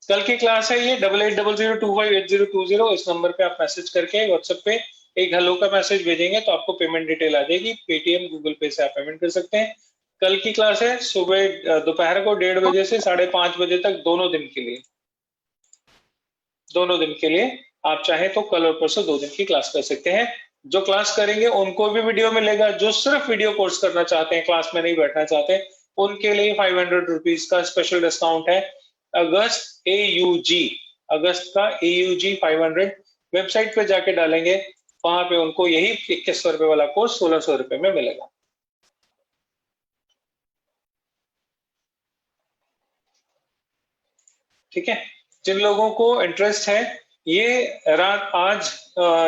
कल की क्लास है ये 8800258020। इस नंबर पे आप मैसेज करके व्हाट्सएप पे एक हेलो का मैसेज भेजेंगे तो आपको पेमेंट डिटेल आ जाएगी। पेटीएम गूगल पे से आप पेमेंट कर सकते हैं। कल की क्लास है सुबह दोपहर को 1:30 बजे से 5:30 बजे तक, दोनों दिन के लिए। दोनों दिन के लिए आप चाहे तो कल और परसों 2 दिन की क्लास कर सकते हैं। जो क्लास करेंगे उनको भी वीडियो मिलेगा। जो सिर्फ वीडियो कोर्स करना चाहते हैं, क्लास में नहीं बैठना चाहते, उनके लिए 500 रुपीज का स्पेशल डिस्काउंट है। अगस्त AUG, अगस्त का AUG 500 वेबसाइट पे जाके डालेंगे, वहां पे उनको यही 2100 रुपए वाला कोर्स 1600 रुपए में मिलेगा। ठीक है, जिन लोगों को इंटरेस्ट है, ये रात आज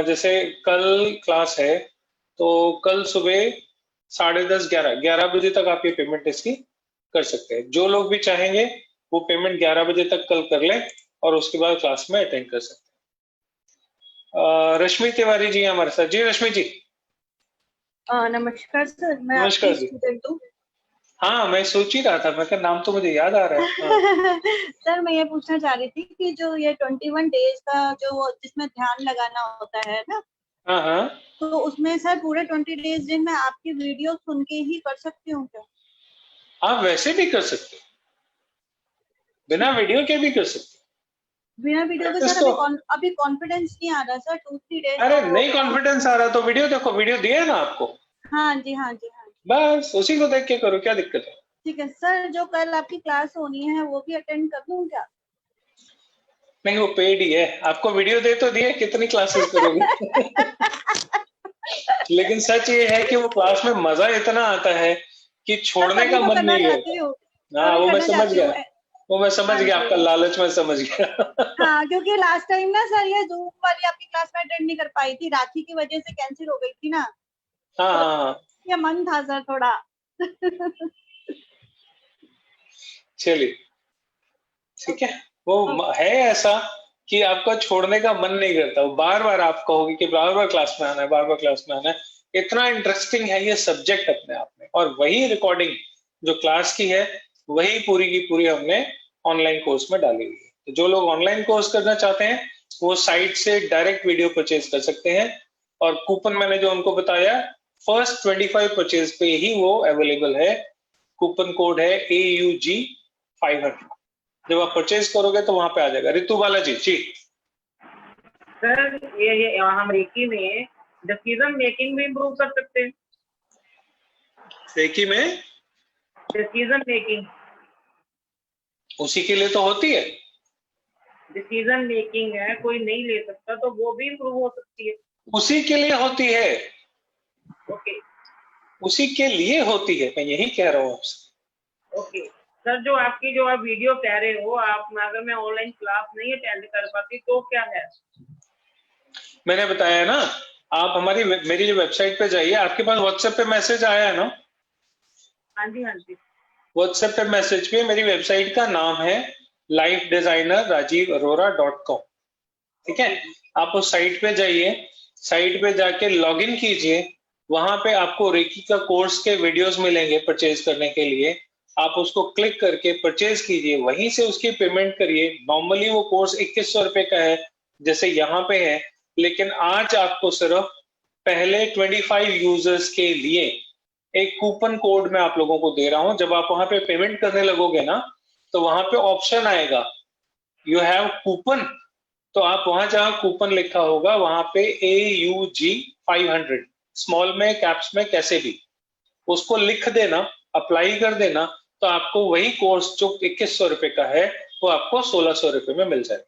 जैसे कल क्लास है तो कल सुबह 10:30 11 बजे तक आप ये पेमेंट इसकी कर सकते हैं। जो लोग भी चाहेंगे वो पेमेंट 11 बजे तक कल कर लें और उसके बाद क्लास में अटेंड कर सकते हैं। रश्मि तिवारी जी हमारे साथ। जी रश्मि जी। नमस्कार सर, मैं नमस्कार आपकी जी। स्टूडेंट हूँ। हाँ मैं सोच ही रहा था, मैं नाम तो मुझे याद आ रहा है। हाँ। सर मैं ये पूछना चाह रही थी कि जो ये 21 डेज का जो जिसमें ध्यान लगाना होता है ना, हाँ, तो उसमें सर पूरे 20 डेज दिन मैं आपकी वीडियो सुन के ही कर सकती हूँ क्या? आप वैसे भी कर सकते हो, बिना वीडियो के भी कर सकते हो। बिना वीडियो के Practice सर तो अभी कॉन्फिडेंस नहीं आ रहा सर, 2-3 डेज अरे नहीं कॉन्फिडेंस आ रहा तो वीडियो देखो, वीडियो दिया है ना आपको, हाँ जी हाँ जी हाँ जी। बस उसी को देख के करो, क्या दिक्कत है। ठीक है सर, जो कल आपकी क्लास होनी है वो भी अटेंड कर लूं क्या? नहीं वो पेड ही है, आपको वीडियो दे तो दिए, कितनी क्लासेस करोगे। लेकिन सच ये है कि वो क्लास में मजा इतना आता है कि छोड़ने का मन नहीं करता। हाँ वो मैं समझ गया, वो मैं समझ गया, आपका लालच में समझ गया। हाँ क्योंकि लास्ट टाइम ना सर ये जूम वाली आपकी क्लास में अटेंड नहीं कर पाई थी, राखी की वजह से कैंसिल हो गई थी ना। हाँ हाँ हाँ ये मन था सर थोड़ा। चलिए ठीक है, वो है ऐसा कि आपका छोड़ने का मन नहीं करता, वो बार बार आप कहोगे कि बार बार क्लास में आना है, बार बार क्लास में आना है। इतना इंटरेस्टिंग है ये सब्जेक्ट अपने आप में, और वही रिकॉर्डिंग जो क्लास की है वही पूरी की पूरी हमने ऑनलाइन कोर्स में डाली हुई है। तो जो लोग ऑनलाइन कोर्स करना चाहते हैं वो साइट से डायरेक्ट वीडियो परचेज कर सकते हैं, और कूपन मैंने जो उनको बताया फर्स्ट 25 परचेज पे ही वो अवेलेबल है। कूपन कोड है AUG 500। जब आप परचेज करोगे तो वहां पे आ जाएगा। रितु बालाजी जी। सर ये हम रेकी में डिसीजन मेकिंग भी इम्प्रूव कर सकते हैं। रेकी में डिसीजन मेकिंग उसी के लिए तो होती है, डिसीजन मेकिंग है, कोई नहीं ले सकता तो वो भी इम्प्रूव हो सकती है। उसी के लिए होती है, ओके उसी के लिए होती है, मैं यही कह रहा हूँ आपसे। ओके सर, जो आप वीडियो कह रहे हो, आप अगर मैं ऑनलाइन क्लास नहीं अटेंड कर पाती तो क्या है? मैंने बताया ना, आप हमारी मेरी जो वेबसाइट पे जाइए, आपके पास व्हाट्सएप पे मैसेज आया है ना? हाँ जी हाँ जी। व्हाट्सएप पे मैसेज पे मेरी वेबसाइट का नाम है lifedesignerrajivarora.com। ठीक है, आप उस साइट पे जाइए, साइट पे जाके लॉगिन कीजिए, वहां पे आपको रेकी का कोर्स के वीडियोस मिलेंगे परचेज करने के लिए। आप उसको क्लिक करके परचेज कीजिए, वहीं से उसकी पेमेंट करिए। नॉर्मली वो कोर्स 2100 रुपए का है जैसे यहाँ पे है, लेकिन आज आपको सिर्फ पहले 25 यूजर्स के लिए एक कूपन कोड मैं आप लोगों को दे रहा हूं। जब आप वहां पे पेमेंट करने लगोगे ना तो वहां पे ऑप्शन आएगा यू हैव कूपन, तो आप वहां जहां कूपन लिखा होगा वहां पे AUG 500 स्मॉल में कैप्स में कैसे भी उसको लिख देना, अप्लाई कर देना, तो आपको वही कोर्स जो 2100 रुपए का है वो आपको 1600 रुपए में मिल जाएगा।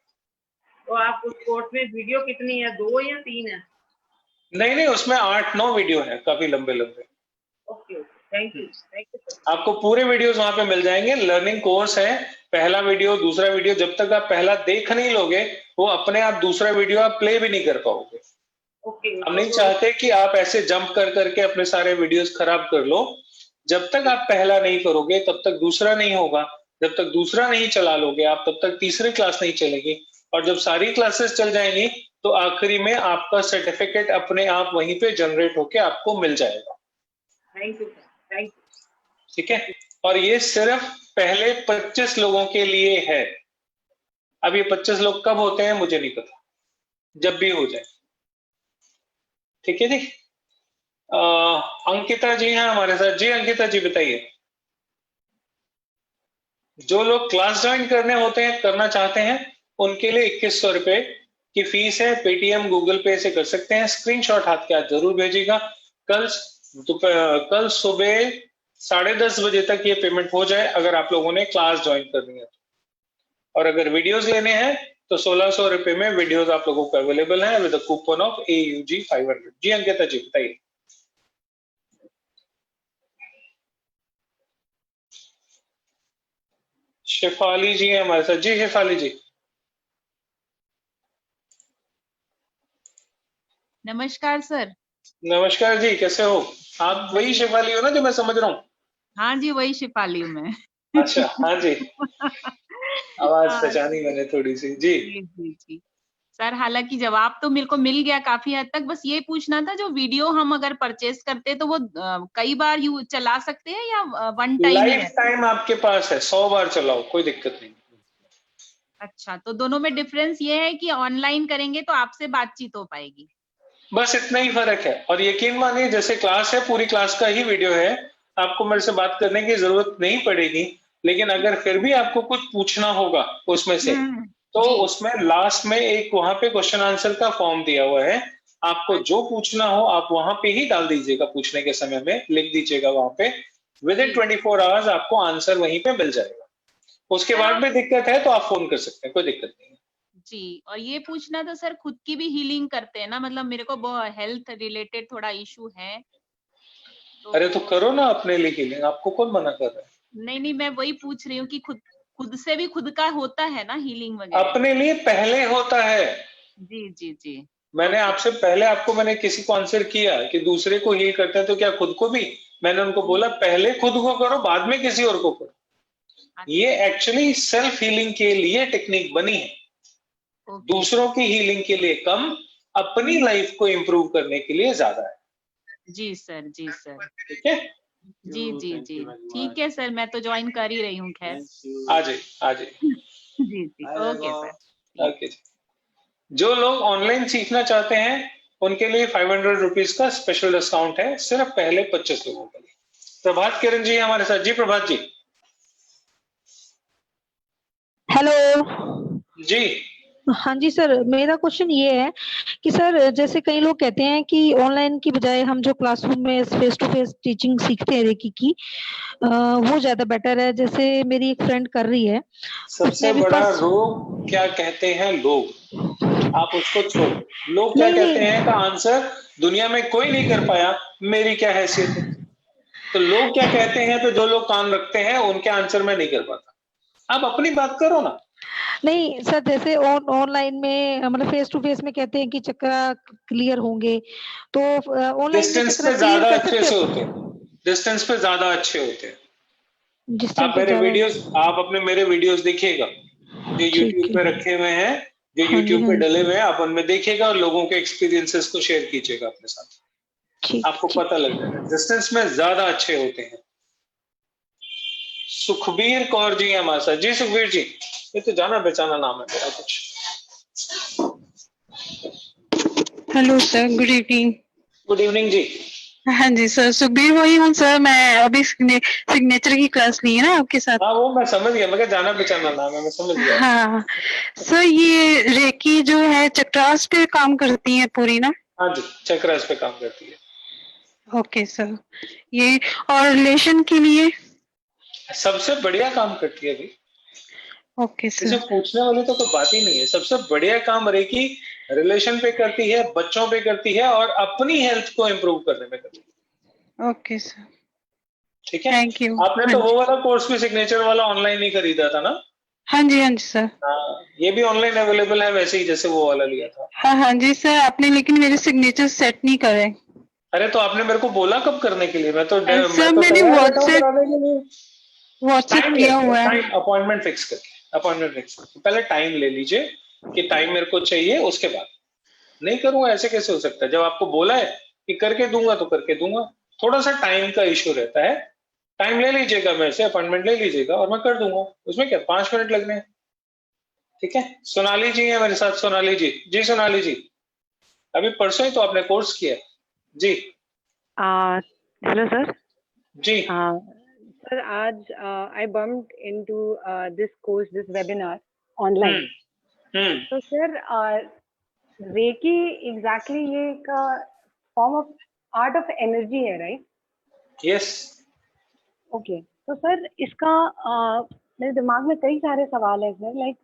तो आप उस कोर्स में वीडियो कितनी है, 2 या 3 है? नहीं उसमें 8-9 वीडियो है, काफी लंबे लंबे। Okay thank you sir. आपको पूरे वीडियोस वहां पे मिल जाएंगे। लर्निंग कोर्स है, पहला वीडियो दूसरा वीडियो, जब तक आप पहला देख नहीं लोगे वो अपने आप दूसरा वीडियो आप प्ले भी नहीं कर पाओगे। हम नहीं चाहते कि आप ऐसे जंप कर करके अपने सारे वीडियोस खराब कर लो। जब तक आप पहला नहीं करोगे तब तक दूसरा नहीं होगा, जब तक दूसरा नहीं चला लोगे आप तब तक तीसरी क्लास नहीं चलेगी, और जब सारी क्लासेस चल जाएंगी तो आखिरी में आपका सर्टिफिकेट अपने आप वहीं पे जनरेट होके आपको मिल जाएगा। Thank you thank you. ठीक है, और ये सिर्फ पहले 25 लोगों के लिए है। अब ये 25 लोग कब होते हैं मुझे नहीं पता, जब भी हो जाए। ठीक है जी। अंकिता जी हैं हमारे साथ। जी अंकिता जी बताइए। जो लोग क्लास ज्वाइन करना चाहते हैं उनके लिए 2100 रुपए की फीस है। पेटीएम गूगल पे से कर सकते हैं। स्क्रीनशॉट हाथ के हाथ जरूर भेजिएगा। कल सुबह 10:30 बजे तक ये पेमेंट हो जाए अगर आप लोगों ने क्लास ज्वाइन करनी है। और अगर वीडियोस लेने हैं तो 1600 रुपए में वीडियोस आप लोगों को अवेलेबल है विद कूपन ऑफ AUG 500। जी अंकिता जी बताइए। शेफाली जी हैं हमारे साथ। जी शेफाली जी। नमस्कार सर। नमस्कार जी, कैसे हो आप? वही शेफाली हो ना जो मैं समझ रहा हूँ? हाँ जी वही शेफाली हूँ मैं। अच्छा हाँ जी, आवाज पहचानी मैंने थोड़ी सी। जी जी सर, हालांकि जवाब तो मेरे को मिल गया काफी हद तक। बस ये पूछना था, जो वीडियो हम अगर परचेज करते हैं तो वो कई बार चला सकते हैं या वन टाइम? लाइफ टाइम आपके पास है, 100 बार चलाओ, कोई दिक्कत नहीं। अच्छा, तो दोनों में डिफरेंस ये है कि ऑनलाइन करेंगे तो आपसे बातचीत हो पाएगी, बस इतना ही फर्क है। और यकीन मानिए जैसे क्लास है, पूरी क्लास का ही वीडियो है, आपको मेरे से बात करने की जरूरत नहीं पड़ेगी, लेकिन अगर फिर भी आपको कुछ पूछना होगा उसमें से, तो उसमें लास्ट में एक वहां पे क्वेश्चन आंसर का फॉर्म दिया हुआ है, आपको जो पूछना हो आप वहां पे ही डाल दीजिएगा, पूछने के समय में लिख दीजिएगा वहां पे, विद इन 24 आवर्स आपको आंसर वहीं पे मिल जाएगा। उसके बाद भी दिक्कत है तो आप फोन कर सकते हैं, कोई दिक्कत नहीं है जी। और ये पूछना था सर, खुद की भी हीलिंग करते हैं ना, मतलब मेरे को बहुत हेल्थ रिलेटेड थोड़ा इशू है तो। अरे तो करो ना अपने लिए हीलिंग, आपको कौन मना कर रहा है? नहीं, मैं वही पूछ रही हूँ कि खुद से भी खुद का होता है ना हीलिंग वगैरह? अपने लिए पहले होता है। जी। मैंने आपसे पहले मैंने किसी को आंसर किया कि दूसरे को हील करते हैं तो क्या खुद को भी? मैंने उनको बोला पहले खुद को करो, बाद में किसी और को करो। ये एक्चुअली सेल्फ हीलिंग के लिए टेक्निक बनी है, दूसरों की हीलिंग के लिए कम, अपनी लाइफ को इम्प्रूव करने के लिए ज्यादा है। जी सर। ठीक है, जी। ठीक है सर, मैं तो ज्वाइन कर ही रही हूँ। खैर आ जाइए जी ओके सर। ओके। जो लोग ऑनलाइन सीखना चाहते हैं उनके लिए 500 रुपीज का स्पेशल डिस्काउंट है, सिर्फ पहले 25 लोगों के लिए। प्रभात किरण जी हमारे साथ। जी प्रभात जी। हेलो जी। हाँ जी सर, मेरा क्वेश्चन ये है कि सर जैसे कई लोग कहते हैं कि ऑनलाइन की बजाय हम जो क्लासरूम में फेस टू फेस टीचिंग सीखते हैं रेकी की, वो ज्यादा बेटर है। जैसे मेरी एक फ्रेंड कर रही है। सबसे बड़ा रोग क्या कहते हैं लोग, आप उसको छोड़ो। लोग क्या कहते हैं का आंसर दुनिया में कोई नहीं कर पाया, मेरी क्या हैसियत है। तो लोग क्या कहते हैं तो जो लोग कान रखते हैं उनके आंसर मैं नहीं कर पाता। आप अपनी बात करो ना। नहीं सर, जैसे ऑनलाइन में मतलब फेस टू फेस में कहते हैं कि चक्र क्लियर होंगे, तो ऑनलाइन डिस्टेंस पे ज्यादा अच्छे से होते हैं, डिस्टेंस पे ज्यादा अच्छे होते हैं। आप अपने मेरे वीडियोस देखिएगा जो YouTube पे रखे हुए हैं, जो YouTube पे डले हुए हैं, आप उनमें देखिएगा और लोगों के एक्सपीरियंसेस को शेयर कीजिएगा अपने साथ, आपको पता लग जाएगा डिस्टेंस में ज्यादा अच्छे होते हैं। सुखबीर कौर जी हमारे साथ। जी सुखबीर जी, ये तो जाना पहचाना नाम है मेरा कुछ। Hello sir, good evening. Good evening जी। हाँ जी सर, सुखबीर वही हूँ सर। मैं अभी सिग्नेचर की क्लास ली है ना आपके साथ। हाँ वो मैं समझ गया, मैं जाना पहचाना नाम है, मैं समझ गया। हाँ सर, ये रेकी जो है चक्रास पे काम करती है पूरी ना? हाँ जी, चक्रास पे काम करती है। ओके सर, ये और रिलेशन के लिए सबसे बढ़िया काम करती है अभी। ओके सर, पूछने वाली तो कोई बात ही नहीं है। सबसे बढ़िया काम रेकी रिलेशन पे करती है, बच्चों पे करती है और अपनी हेल्थ को इम्प्रूव करने में करती है। ओके सर, ठीक है, थैंक यू। आपने तो वो वाला कोर्स भी सिग्नेचर वाला ऑनलाइन ही खरीदा था ना? हाँ जी सर। हाँ, ये भी ऑनलाइन अवेलेबल है वैसे ही जैसे वो वाला लिया था। हाँ जी सर, आपने लेकिन मेरे सिग्नेचर सेट नहीं करे। अरे तो आपने मेरे को बोला कब करने के लिए? मैं तो मैंने व्हाट्सएप किया हुआ है। अपॉइंटमेंट फिक्स करके पहले टाइम ले लीजिए कि टाइम मेरे को चाहिए, उसके बाद नहीं करूंगा ऐसे कैसे हो सकता है? जब आपको बोला है कि करके दूंगा तो करके दूंगा। थोड़ा सा टाइम का इश्यू रहता है, टाइम ले लीजिएगा मेरे से, अपॉइंटमेंट ले लीजिएगा और मैं कर दूंगा। उसमें क्या 5 मिनट लगने हैं। ठीक है, सोनाली जी है मेरे साथ। सोनाली जी। जी सोनाली जी, अभी परसों ही तो आपने कोर्स किया। जी हेलो सर। जी सर, आज I bumped into this course, this webinar online. तो सर रेकी एग्जैक्टली ये एक form of art of energy है, राइट? यस। ओके, तो सर इसका मेरे दिमाग में कई सारे सवाल है सर। लाइक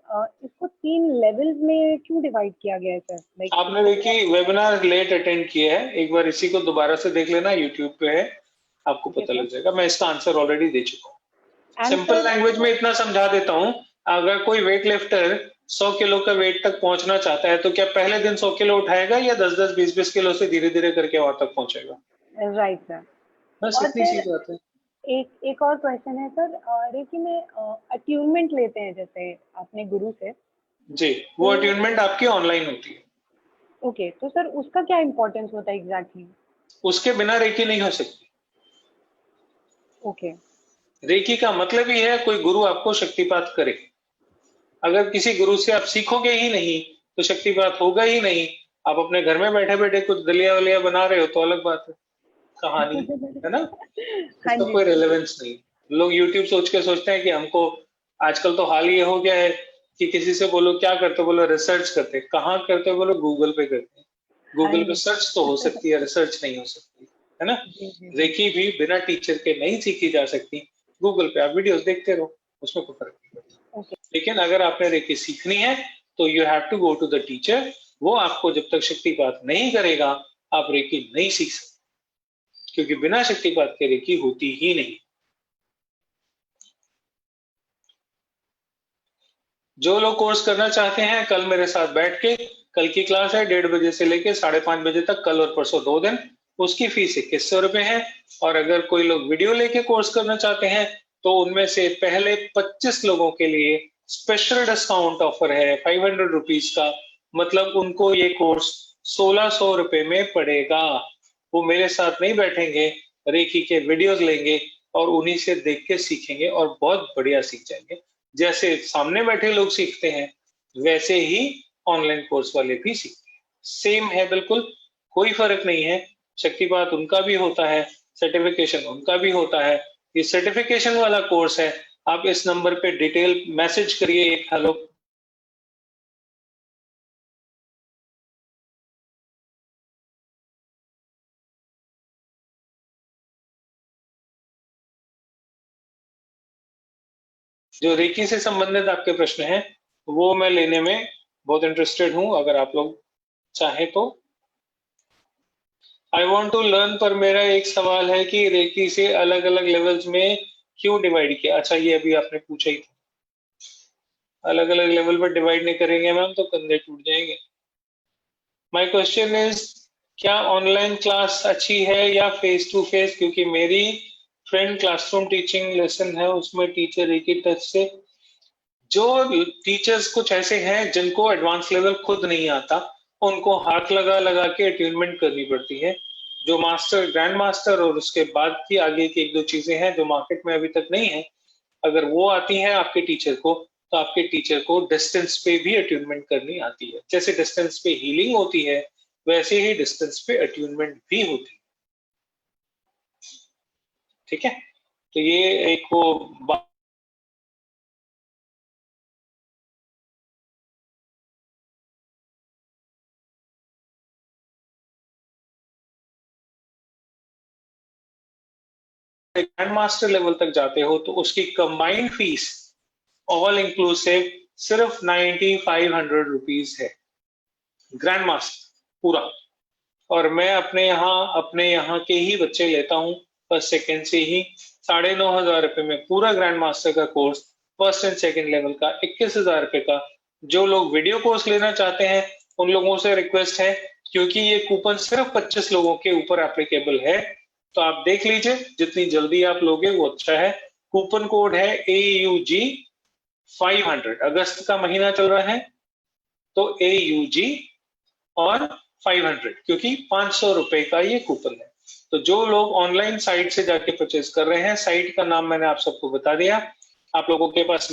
इसको 3 लेवल्स में क्यों डिवाइड किया गया है सर? लाइक आपने रेकी वेबिनार लेट अटेंड किया है, एक बार इसी को दोबारा से देख लेना, यूट्यूब पे है, आपको पता लग जाएगा। मैं इसका आंसर ऑलरेडी दे चुका हूँ। सिंपल लैंग्वेज में इतना समझा देता हूँ, अगर कोई वेट लिफ्टर 100 किलो का वेट तक पहुंचना चाहता है तो क्या पहले दिन 100 किलो उठाएगा या 10-10, 20-20 किलो से धीरे धीरे करके वहां तक पहुंचेगा? Right sir. बस इतनी सी बात है। एक और क्वेश्चन है सर, रेकी में अट्यूनमेंट लेते हैं जैसे अपने गुरु से। जी, वो अट्यूनमेंट आपकी ऑनलाइन होती है। ओके, तो सर उसका क्या इम्पोर्टेंस होता है एग्जैक्टली? उसके बिना रेकी नहीं हो सकती। ओके, रेकी का मतलब ही है कोई गुरु आपको शक्तिपात करे। अगर किसी गुरु से आप सीखोगे ही नहीं तो शक्तिपात होगा ही नहीं। आप अपने घर में बैठे बैठे कुछ दलिया वलिया बना रहे हो तो अलग बात है। कहानी, है ना, हाँ इसका जी कोई रेलेवेंस नहीं। लोग YouTube सोच के सोचते हैं कि हमको, आजकल तो हाल ये हो गया है कि किसी से बोलो क्या करते हो, बोलो रिसर्च करते हैं। कहाँ करते हो, बोलो गूगल पे करते हैं। गूगल पे सर्च तो हो सकती है, रिसर्च नहीं हो सकती, है ना। रेकी भी बिना टीचर के नहीं सीखी जा सकती। गूगल पे आप वीडियोस देखते रहो, उसमें कोई फर्क नहीं पड़ता। लेकिन अगर आपने रेकी सीखनी है तो you have to go to the teacher. वो आपको जब तक शक्तिपात नहीं करेगा आप रेकी नहीं सीख सकते, क्योंकि बिना शक्तिपात के रेकी होती ही नहीं। जो लोग कोर्स करना चाहते हैं कल मेरे साथ बैठ के, कल की क्लास है 1:30 बजे से लेके 5:30 बजे तक, कल और परसों 2 दिन, उसकी फीस 2100 रुपए है। और अगर कोई लोग वीडियो लेके कोर्स करना चाहते हैं तो उनमें से पहले 25 लोगों के लिए स्पेशल डिस्काउंट ऑफर है 500 रुपीज का। मतलब उनको ये कोर्स 1600 रुपए में पड़ेगा। वो मेरे साथ नहीं बैठेंगे, रेकी के वीडियोस लेंगे और उन्हीं से देख के सीखेंगे और बहुत बढ़िया सीख जाएंगे। जैसे सामने बैठे लोग सीखते हैं वैसे ही ऑनलाइन कोर्स वाले भी सीखते हैं। सेम है बिल्कुल, कोई फर्क नहीं है। शक्तिपात उनका भी होता है, सर्टिफिकेशन उनका भी होता है। ये सर्टिफिकेशन वाला कोर्स है। आप इस नंबर पे डिटेल मैसेज करिए एक हेलो। जो रेकी से संबंधित आपके प्रश्न हैं वो मैं लेने में बहुत इंटरेस्टेड हूं, अगर आप लोग चाहें तो। आई वॉन्ट टू लर्न, पर मेरा एक सवाल है कि रेकी से अलग अलग लेवल्स में क्यों डिवाइड किया। अच्छा, ये अभी आपने पूछा ही था। अलग अलग लेवल पर डिवाइड नहीं करेंगे मैम तो कंधे टूट जाएंगे। माय क्वेश्चन इज, क्या ऑनलाइन क्लास अच्छी है या फेस टू फेस? क्योंकि मेरी फ्रेंड क्लासरूम टीचिंग लेसन है, उसमें टीचर एक ही टच से, जो टीचर्स कुछ ऐसे हैं जिनको एडवांस लेवल खुद नहीं आता, उनको हाथ लगा लगा के अट्यूनमेंट करनी पड़ती है। जो मास्टर, ग्रैंड मास्टर और उसके बाद की आगे की एक दो चीजें हैं जो मार्केट में अभी तक नहीं है, अगर वो आती है आपके टीचर को तो आपके टीचर को डिस्टेंस पे भी अट्यूनमेंट करनी आती है। जैसे डिस्टेंस पे हीलिंग होती है वैसे ही डिस्टेंस पे अट्यूनमेंट भी होती है। ठीक है, तो ये एक वो ग्रैंड मास्टर लेवल तक जाते हो तो उसकी कंबाइंड फीस ऑल इंक्लूसिव सिर्फ 9500 रुपीज है, ग्रैंड मास्टर पूरा। और मैं अपने यहाँ के ही बच्चे लेता हूँ फर्स्ट सेकेंड से ही। 9500 रुपए में पूरा ग्रैंड मास्टर का course, first and second level का 21,000 रुपए का। जो लोग वीडियो कोर्स लेना चाहते हैं उन लोगों से रिक्वेस्ट है, क्योंकि ये कूपन सिर्फ 25 लोगों के ऊपर एप्लीकेबल है, तो आप देख लीजिए जितनी जल्दी आप लोगे वो अच्छा है। कूपन कोड है AUG 500, अगस्त का महीना चल रहा है तो AUG और 500, क्योंकि 500 रुपए का ये कूपन है। तो जो लोग ऑनलाइन साइट से जाके परचेज कर रहे हैं, साइट का नाम मैंने आप सबको बता दिया। आप लोगों के पास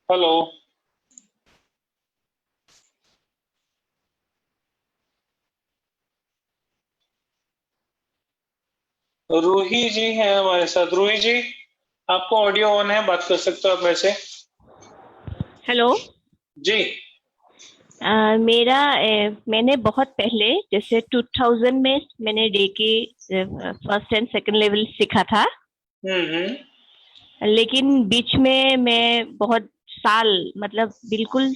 हेलो, रूही जी हैं हमारे साथ। रूही जी, आपको ऑडियो ऑन है, बात कर सकते हो आप वैसे। हेलो जी। मैंने बहुत पहले जैसे 2000 में मैंने Reiki first and second level सीखा था। लेकिन बीच में मैं बहुत साल मतलब बिल्कुल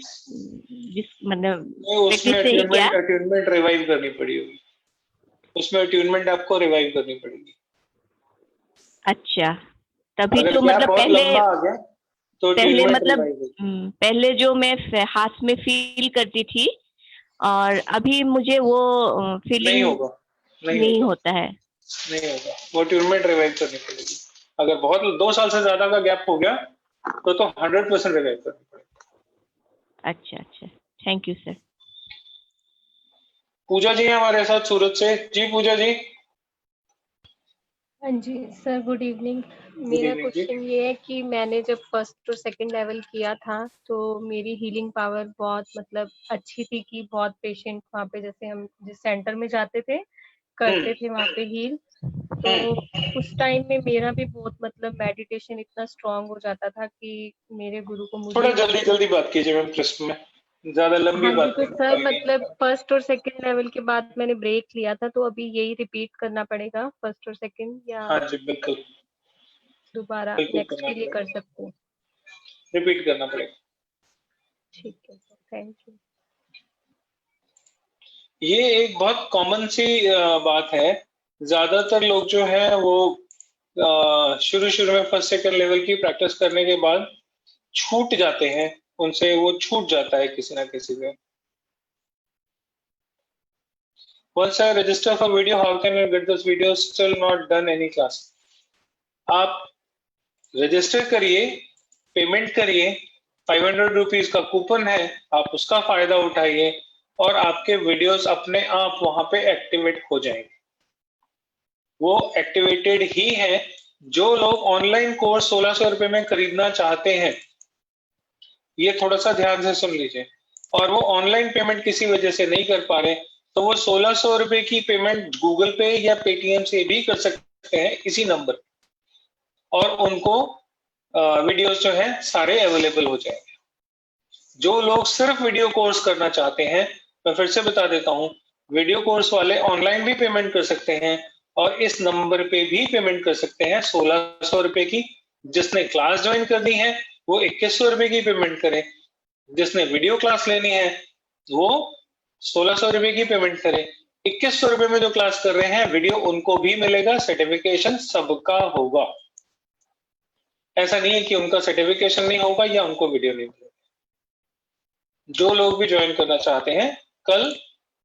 मतलब उसमें प्रैक्टिस नहीं किया। अट्यूनमेंट रिवाइव करनी पड़ी होगी, उसमें अट्यूनमेंट आपको रिवाइव करनी पड़ेगी। अच्छा, तभी अगर तो मतलब बहुत पहले लंबा आ गया तो पहले attunement मतलब revive होगी। पहले जो मैं हाथ में फील करती थी और अभी मुझे वो फीलिंग नहीं होगा, नहीं होता है। नहीं होगा, वो अट्यूनमेंट रिवाइव करनी पड़ेगी। अगर बहुत 2 साल से ज्यादा का गैप हो गया तो 100% रिवाइव करनी पड़ेगी। अच्छा अच्छा, थैंक यू सर। पूजा जी हमारे साथ सूरत से। जी पूजा जी। हाँ जी सर, गुड इवनिंग। मेरा क्वेश्चन ये है कि मैंने जब फर्स्ट और सेकंड लेवल किया था तो मेरी हीलिंग पावर बहुत मतलब अच्छी थी कि बहुत पेशेंट वहाँ पे, जैसे हम जिस सेंटर में जाते थे करते थे वहाँ पे हील, तो उस टाइम में मेरा भी बहुत मतलब मेडिटेशन इतना स्ट्रांग हो जाता था कि मेरे गुरु को मुझे थोड़ा जल्दी बात कीजिए मैम, ट्रस्ट में ज्यादा लंबी हाँ जी, बात तो सर मतलब फर्स्ट और सेकंड लेवल के बाद मैंने ब्रेक लिया था, तो अभी यही रिपीट करना पड़ेगा फर्स्ट और सेकंड, या हाँ जी बिल्कुल दोबारा नेक्स्ट के लिए कर सकते हैं? रिपीट करना पड़ेगा। ठीक है सर, थैंक यू। ये एक बहुत कॉमन सी बात है। ज्यादातर लोग जो है वो शुरू में फर्स्ट सेकंड लेवल की प्रैक्टिस करने के बाद छूट जाते हैं, उनसे वो छूट जाता है किसी ना किसी में। Once I register for video, how can I get this video? Still not done any class. आप रजिस्टर करिए, पेमेंट करिए, 500 रुपीज का कूपन है, आप उसका फायदा उठाइए और आपके वीडियोस अपने आप वहां पे एक्टिवेट हो जाएंगे। वो एक्टिवेटेड ही है। जो लोग ऑनलाइन कोर्स 1600 रुपए में खरीदना चाहते हैं, ये थोड़ा सा ध्यान से सुन लीजिए, और वो ऑनलाइन पेमेंट किसी वजह से नहीं कर पा रहे, तो वो 1600 रुपए की पेमेंट गूगल पे या पेटीएम से भी कर सकते हैं इसी नंबर, और उनको वीडियोस जो है सारे अवेलेबल हो जाएंगे। जो लोग सिर्फ वीडियो कोर्स करना चाहते हैं, मैं फिर से बता देता हूँ, वीडियो कोर्स वाले ऑनलाइन भी पेमेंट कर सकते हैं और इस नंबर पे भी पेमेंट कर सकते हैं 1600 रुपए की। जिसने क्लास ज्वाइन करनी है वो 2100 रुपए की पेमेंट करे, जिसने वीडियो क्लास लेनी है वो 1600 रुपए की पेमेंट करे। 2100 रुपए में जो क्लास कर रहे हैं वीडियो उनको भी मिलेगा, सर्टिफिकेशन सबका होगा। ऐसा नहीं है कि उनका सर्टिफिकेशन नहीं होगा या उनको वीडियो नहीं मिलेगा। जो लोग भी ज्वाइन करना चाहते हैं कल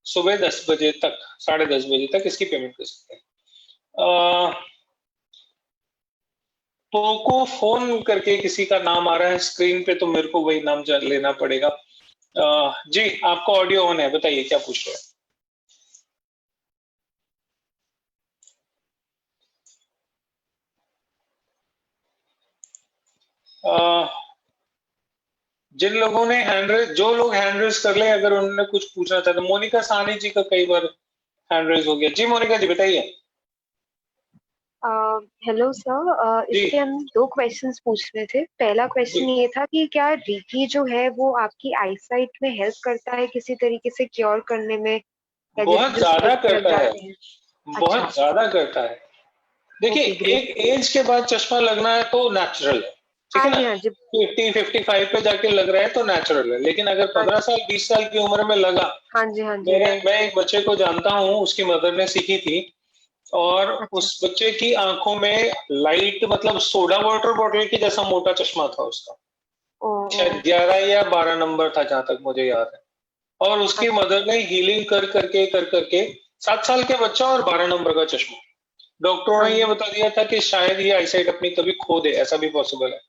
सुबह 10 बजे तक, 10:30 बजे तक इसकी पेमेंट कर सकते हैं। पोको फोन करके किसी का नाम आ रहा है स्क्रीन पे, तो मेरे को वही नाम लेना पड़ेगा। जी आपका ऑडियो ऑन है, बताइए क्या पूछ रहे हैं। जिन लोगों ने जो लोग हैंड रेज कर ले, अगर उन्होंने कुछ पूछना था तो मोनिका सानी जी का कई बार हैंड रेज हो गया। जी मोनिका जी बताइए। हेलो सर, इसके हम 2 क्वेश्चंस पूछ रहे थे। पहला क्वेश्चन ये था कि क्या रेकी जो है वो आपकी आईसाइट में हेल्प करता है किसी तरीके से क्योर करने में? बहुत ज्यादा करता है, बहुत ज्यादा करता है। देखिए एक एज के बाद चश्मा लगना है तो नेचुरल है, ठीक है ना। 50-55 पे जाके लग रहा है तो नेचुरल है, लेकिन अगर 15 साल 20 साल की उम्र में लगा, मैं एक बच्चे को जानता हूँ, उसकी मदर ने सीखी थी और उस बच्चे की आंखों में लाइट मतलब सोडा वाटर बॉटल के जैसा मोटा चश्मा था उसका, शायद 11 या 12 नंबर था जहां तक मुझे याद है। और उसकी मदर ने हीलिंग कर करके 7 साल के बच्चा और 12 नंबर का चश्मा। डॉक्टरों ने ये बता दिया था कि शायद ये आईसाइट अपनी कभी खो दे, ऐसा भी पॉसिबल है।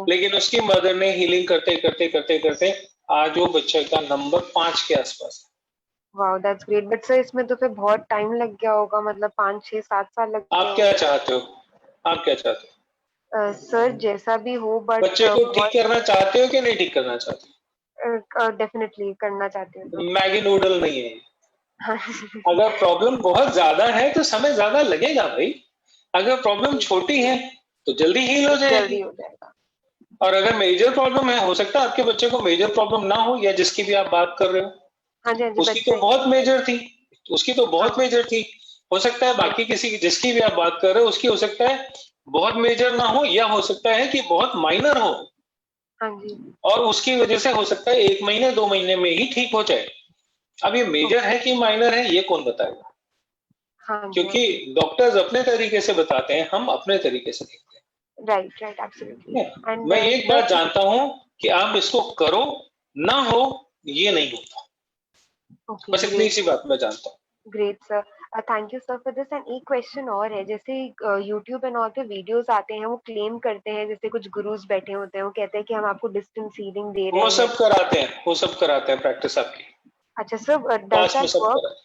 लेकिन उसकी मदर ने हीलिंग करते आज वो बच्चे का नंबर 5 के आसपास है। Wow that's great. But sir इसमें तो फिर बहुत टाइम लग गया होगा, मतलब 5 6 7 साल लग गए। आप क्या चाहते हो, आप क्या चाहते हो? सर जैसा भी हो, बट बच्चे को ठीक करना चाहते हो कि नहीं ठीक करना चाहते हो? डेफिनेटली करना चाहती हूँ। मैगी नूडल नहीं है अगर प्रॉब्लम बहुत ज्यादा है तो समय ज्यादा लगेगा भाई, अगर प्रॉब्लम छोटी है तो जल्दी हील हो जाएगी। और अगर मेजर प्रॉब्लम है, हो सकता है आपके बच्चे को मेजर प्रॉब्लम ना हो, या जिसकी भी आप बात कर रहे हो उसकी तो बहुत मेजर थी, उसकी तो बहुत मेजर थी। हो सकता है बाकी किसी की, जिसकी भी आप बात कर रहे हो उसकी हो सकता है बहुत मेजर ना हो, या हो सकता है कि बहुत माइनर हो, और उसकी वजह से हो सकता है 1 महीने 2 महीने में ही ठीक हो जाए। अब ये मेजर है कि माइनर है ये कौन बताएगा? क्योंकि डॉक्टर्स अपने तरीके से बताते हैं, हम अपने तरीके से देखते हैं। Right, absolutely. मैं एक बात जानता हूँ कि आप इसको करो ना हो ये नहीं होता, बस इतनी सी बात मैं जानता हूँ। Great sir, thank you sir for this. And एक क्वेश्चन और है, जैसे यूट्यूब एंड ऑल पे वीडियोस आते हैं, वो क्लेम करते हैं, जैसे कुछ गुरुज बैठे होते हैं, वो कहते हैं कि हम आपको डिस्टेंस हीलिंग दे रहे हैं। वो सब कराते हैं, वो सब कराते हैं प्रैक्टिस आपकी। अच्छा सर, डज दैट वर्क?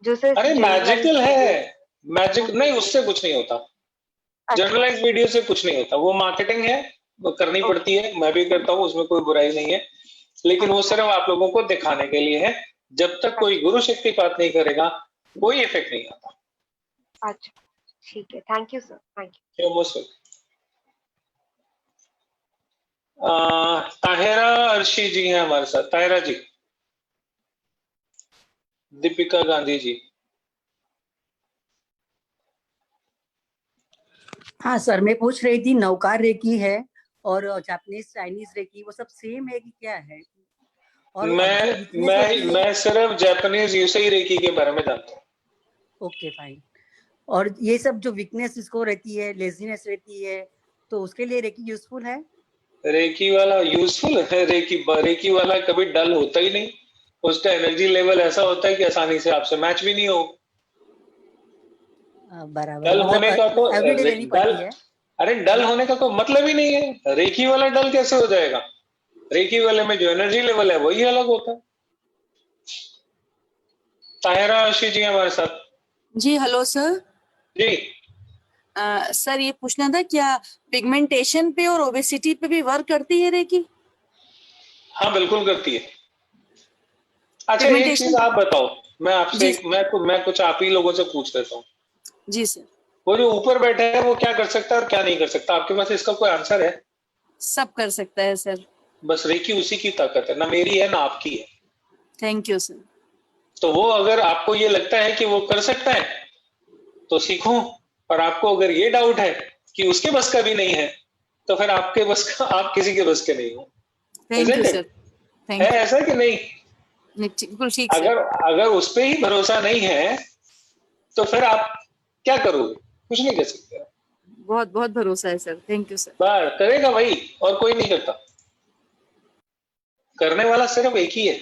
जो सर अरे मैजिकल है, मैजिक नहीं, उससे कुछ नहीं होता। जनरलाइज वीडियो से कुछ नहीं होता, वो मार्केटिंग है, वो करनी पड़ती है, मैं भी करता हूँ, उसमें कोई बुराई नहीं है, लेकिन वो सिर्फ आप लोगों को दिखाने के लिए है। जब तक कोई गुरु शक्तिपात नहीं करेगा कोई इफेक्ट नहीं आता। अच्छा ठीक है, thank you sir, thank you most welcome. Tahira Arshi ji हैं हमारे साथ। ताहिरा जी, दीपिका गांधी जी। हाँ सर, मैं पूछ रही थी नौकार रेकी है और जापानीज चाइनीज रेकी, वो सब सेम है कि क्या है? और मैं सिर्फ जापानीज यूसेई रेकी के बारे में जानता हूँ। Okay fine. और ये सब जो वीकनेस इसको रहती है, लेजीनेस रहती है, तो उसके लिए रेकी यूजफुल है? रेकी वाला यूजफुल है? रेकी वाला कभी डल होता ही नहीं, उसका एनर्जी लेवल ऐसा होता है कि आसानी से आपसे मैच भी नहीं हो। बराबर। डल होने का तो डल होने का कोई मतलब ही नहीं है। रेकी वाला डल कैसे हो जाएगा? रेकी वाले में जो एनर्जी लेवल है वही अलग होता है। ताहिरा अर्शी जी हमारे साथ। जी हेलो सर। जी सर ये पूछना था, क्या पिगमेंटेशन पे और ओबेसिटी पे भी वर्क करती है रेकी? हाँ बिल्कुल करती है। अच्छा एक चीज आप बताओ, मैं आपसे मैं कुछ आप ही लोगों से पूछ लेता हूँ। जी सर। वो जो ऊपर बैठा है वो क्या कर सकता है और क्या नहीं कर सकता? आपके पास इसका कोई आंसर है? सब कर सकता है सर। बस रेकी उसी की ताकत है, ना मेरी है ना आपकी है। Thank you sir. तो वो अगर आपको ये लगता है कि वो कर सकता है तो सीखो, और आपको अगर ये डाउट है कि उसके बस का भी नहीं है तो फिर आपके बस का, आप किसी के बस के नहीं हो। Thank you sir. है ऐसा कि नहीं? बिल्कुल ठीक। अगर उस पे ही भरोसा नहीं है तो फिर आप क्या करोगे? कुछ नहीं कर सकते। बहुत बहुत भरोसा है सर, थैंक यू सर। बार करेगा भाई, और कोई नहीं करता। करने वाला सिर्फ एक ही है,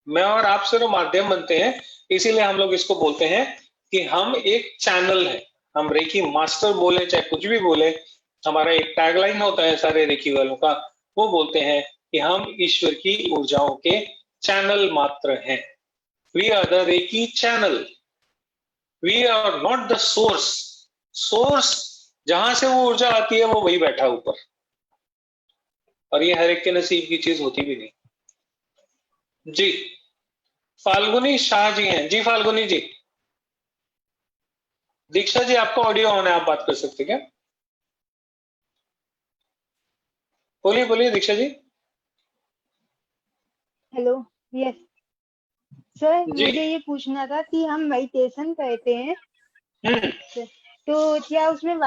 मैं और आप सिर्फ माध्यम बनते हैं। इसीलिए हम लोग इसको बोलते हैं कि हम एक चैनल है। हम रेकी मास्टर बोले चाहे कुछ भी बोले, हमारा एक टैगलाइन होता है सारे रेकी वालों का, वो बोलते हैं कि हम ईश्वर की ऊर्जाओं के चैनल मात्र हैं। We are the Reiki channel, we are not the source. Source जहां से वो ऊर्जा आती है वो वही बैठा ऊपर, और ये हर एक के नसीब की चीज होती भी नहीं। जी फाल्गुनी शाह जी हैं। जी फाल्गुनी जी। दीक्षा जी आपका ऑडियो ऑन है, आप बात कर सकते क्या? बोलिए बोलिए Diksha ji. Hello. Yes sir, मुझे ये पूछना था कि हम मेडिटेशन करते हैं तो क्या उसमें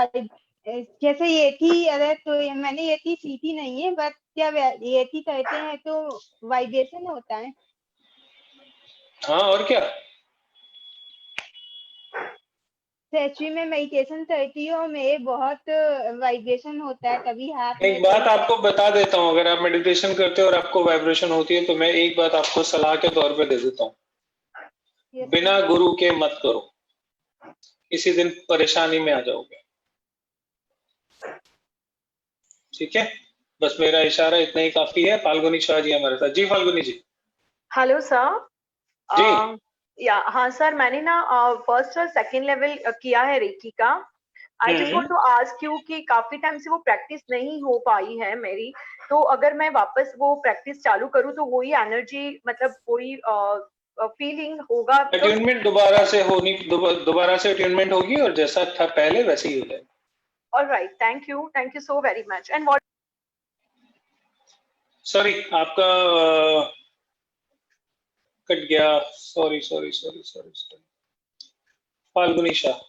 जैसे ये थी, अगर तो मैंने ये थी सीखी नहीं है, बट क्या ये थी करते हैं तो वाइब्रेशन होता है? हाँ और क्या। एक्चुअली मैं मेडिटेशन करती हूँ, मेरे बहुत वाइब्रेशन होता है, कभी हाथ एक बात आपको बता देता हूँ, अगर आप मेडिटेशन करते हो और आपको वाइब्रेशन होती है तो मैं एक बात आपको सलाह के तौर पे दे देता हूँ, बिना गुरु के मत करो, इसी दिन परेशानी में आ जाओगे। ठीक है, बस मेरा इशारा इतना ही काफी है। फाल्गुनी शाह जी हमारे साथ। जी फाल्गुनी जी। Hello sir. जी या हाँ सर, मैंने ना फर्स्ट और सेकंड लेवल किया है रेकी का। I just want to ask you कि काफी टाइम से वो प्रैक्टिस नहीं हो पाई है मेरी, तो अगर मैं वापस वो प्रैक्टिस चालू करूँ तो वही एनर्जी, मतलब वही फीलिंग होगा। अट्यूनमेंट दोबारा से अट्यूनमेंट होगी और जैसा था पहले वैसे ही हो जाएगा। Alright, thank you so very much. And what, sorry आपका कट गया, सॉरी। फाल्गुनी शाह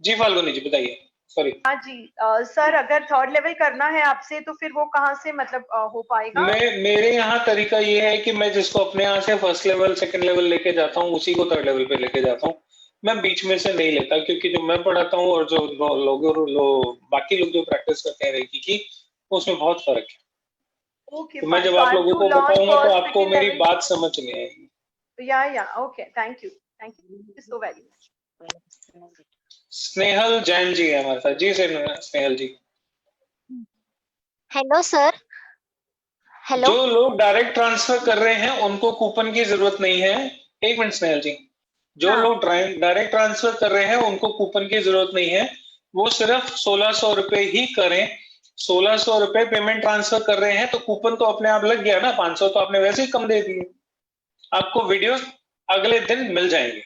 जी, फाल्गुनी जी बताइए, सॉरी। हाँ जी सर, अगर थर्ड लेवल करना है आपसे तो फिर वो कहाँ से मतलब हो पाएगा? मेरे यहाँ तरीका ये है कि मैं जिसको अपने यहाँ से फर्स्ट लेवल सेकंड लेवल लेके जाता हूँ उसी को थर्ड लेवल पे लेके जाता हूँ। मैं बीच में से नहीं लेता, क्योंकि जो मैं पढ़ाता हूँ और जो बाकी लोग जो प्रैक्टिस करते हैं रेकी की, उसमें बहुत फर्क है। Okay, तो मैं जब आप लोगों को बताऊंगा तो आपको मेरी बात समझ नहीं आएगी। या okay, thank you so very much. Snehal Jain ji है हमारे साथ। जी Snehal ji. Hello sir. Hello. जो लोग डायरेक्ट ट्रांसफर कर रहे हैं उनको कूपन की जरूरत नहीं है। एक मिनट स्नेहल जी, जो लोग डायरेक्ट ट्रांसफर कर रहे हैं उनको कूपन की जरूरत नहीं है। वो सिर्फ 1600 रुपए ही करें। 1600 रुपए पेमेंट ट्रांसफर कर रहे हैं तो कूपन तो अपने आप लग गया ना। 500 तो आपने वैसे ही कम दे दिए। आपको वीडियो अगले दिन मिल जाएंगे।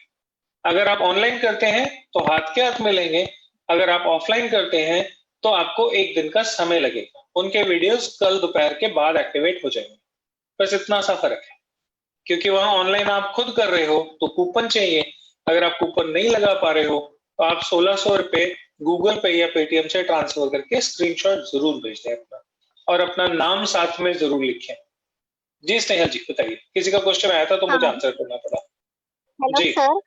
अगर आप ऑनलाइन करते हैं तो हाथ के हाथ मिलेंगे, अगर आप ऑफलाइन करते हैं तो आपको एक दिन का समय लगेगा। उनके वीडियोस कल दोपहर के बाद एक्टिवेट हो जाएंगे। बस इतना सा फर्क है, क्योंकि वहां ऑनलाइन आप खुद कर रहे हो तो कूपन चाहिए। अगर आप कूपन नहीं लगा पा रहे हो तो आप 1600 रुपए गूगल पे या पेटीएम से ट्रांसफर करके स्क्रीनशॉट जरूर भेज दें अपना, और अपना नाम साथ में जरूर लिखें। जी स्नेहल जी बताइए, किसी का क्वेश्चन आया था तो मुझे आंसर करना पड़ा। हेलो सर,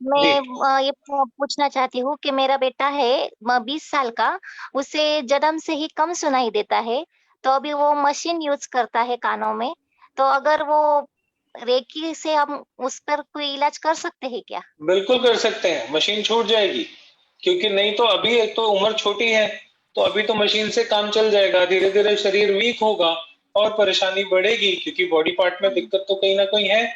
मैं ये पूछना चाहती हूँ कि मेरा बेटा है 20 साल का, उसे जन्म से ही कम सुनाई देता है, तो अभी वो मशीन यूज करता है कानों में, तो अगर वो रेकी से हम उस पर कोई इलाज कर सकते हैं क्या? बिल्कुल कर सकते हैं, मशीन छूट जाएगी। क्योंकि नहीं तो अभी एक तो उम्र छोटी है, तो अभी तो मशीन से काम चल जाएगा। धीरे धीरे शरीर वीक होगा और परेशानी बढ़ेगी, क्योंकि बॉडी पार्ट में दिक्कत तो कहीं ना कहीं है।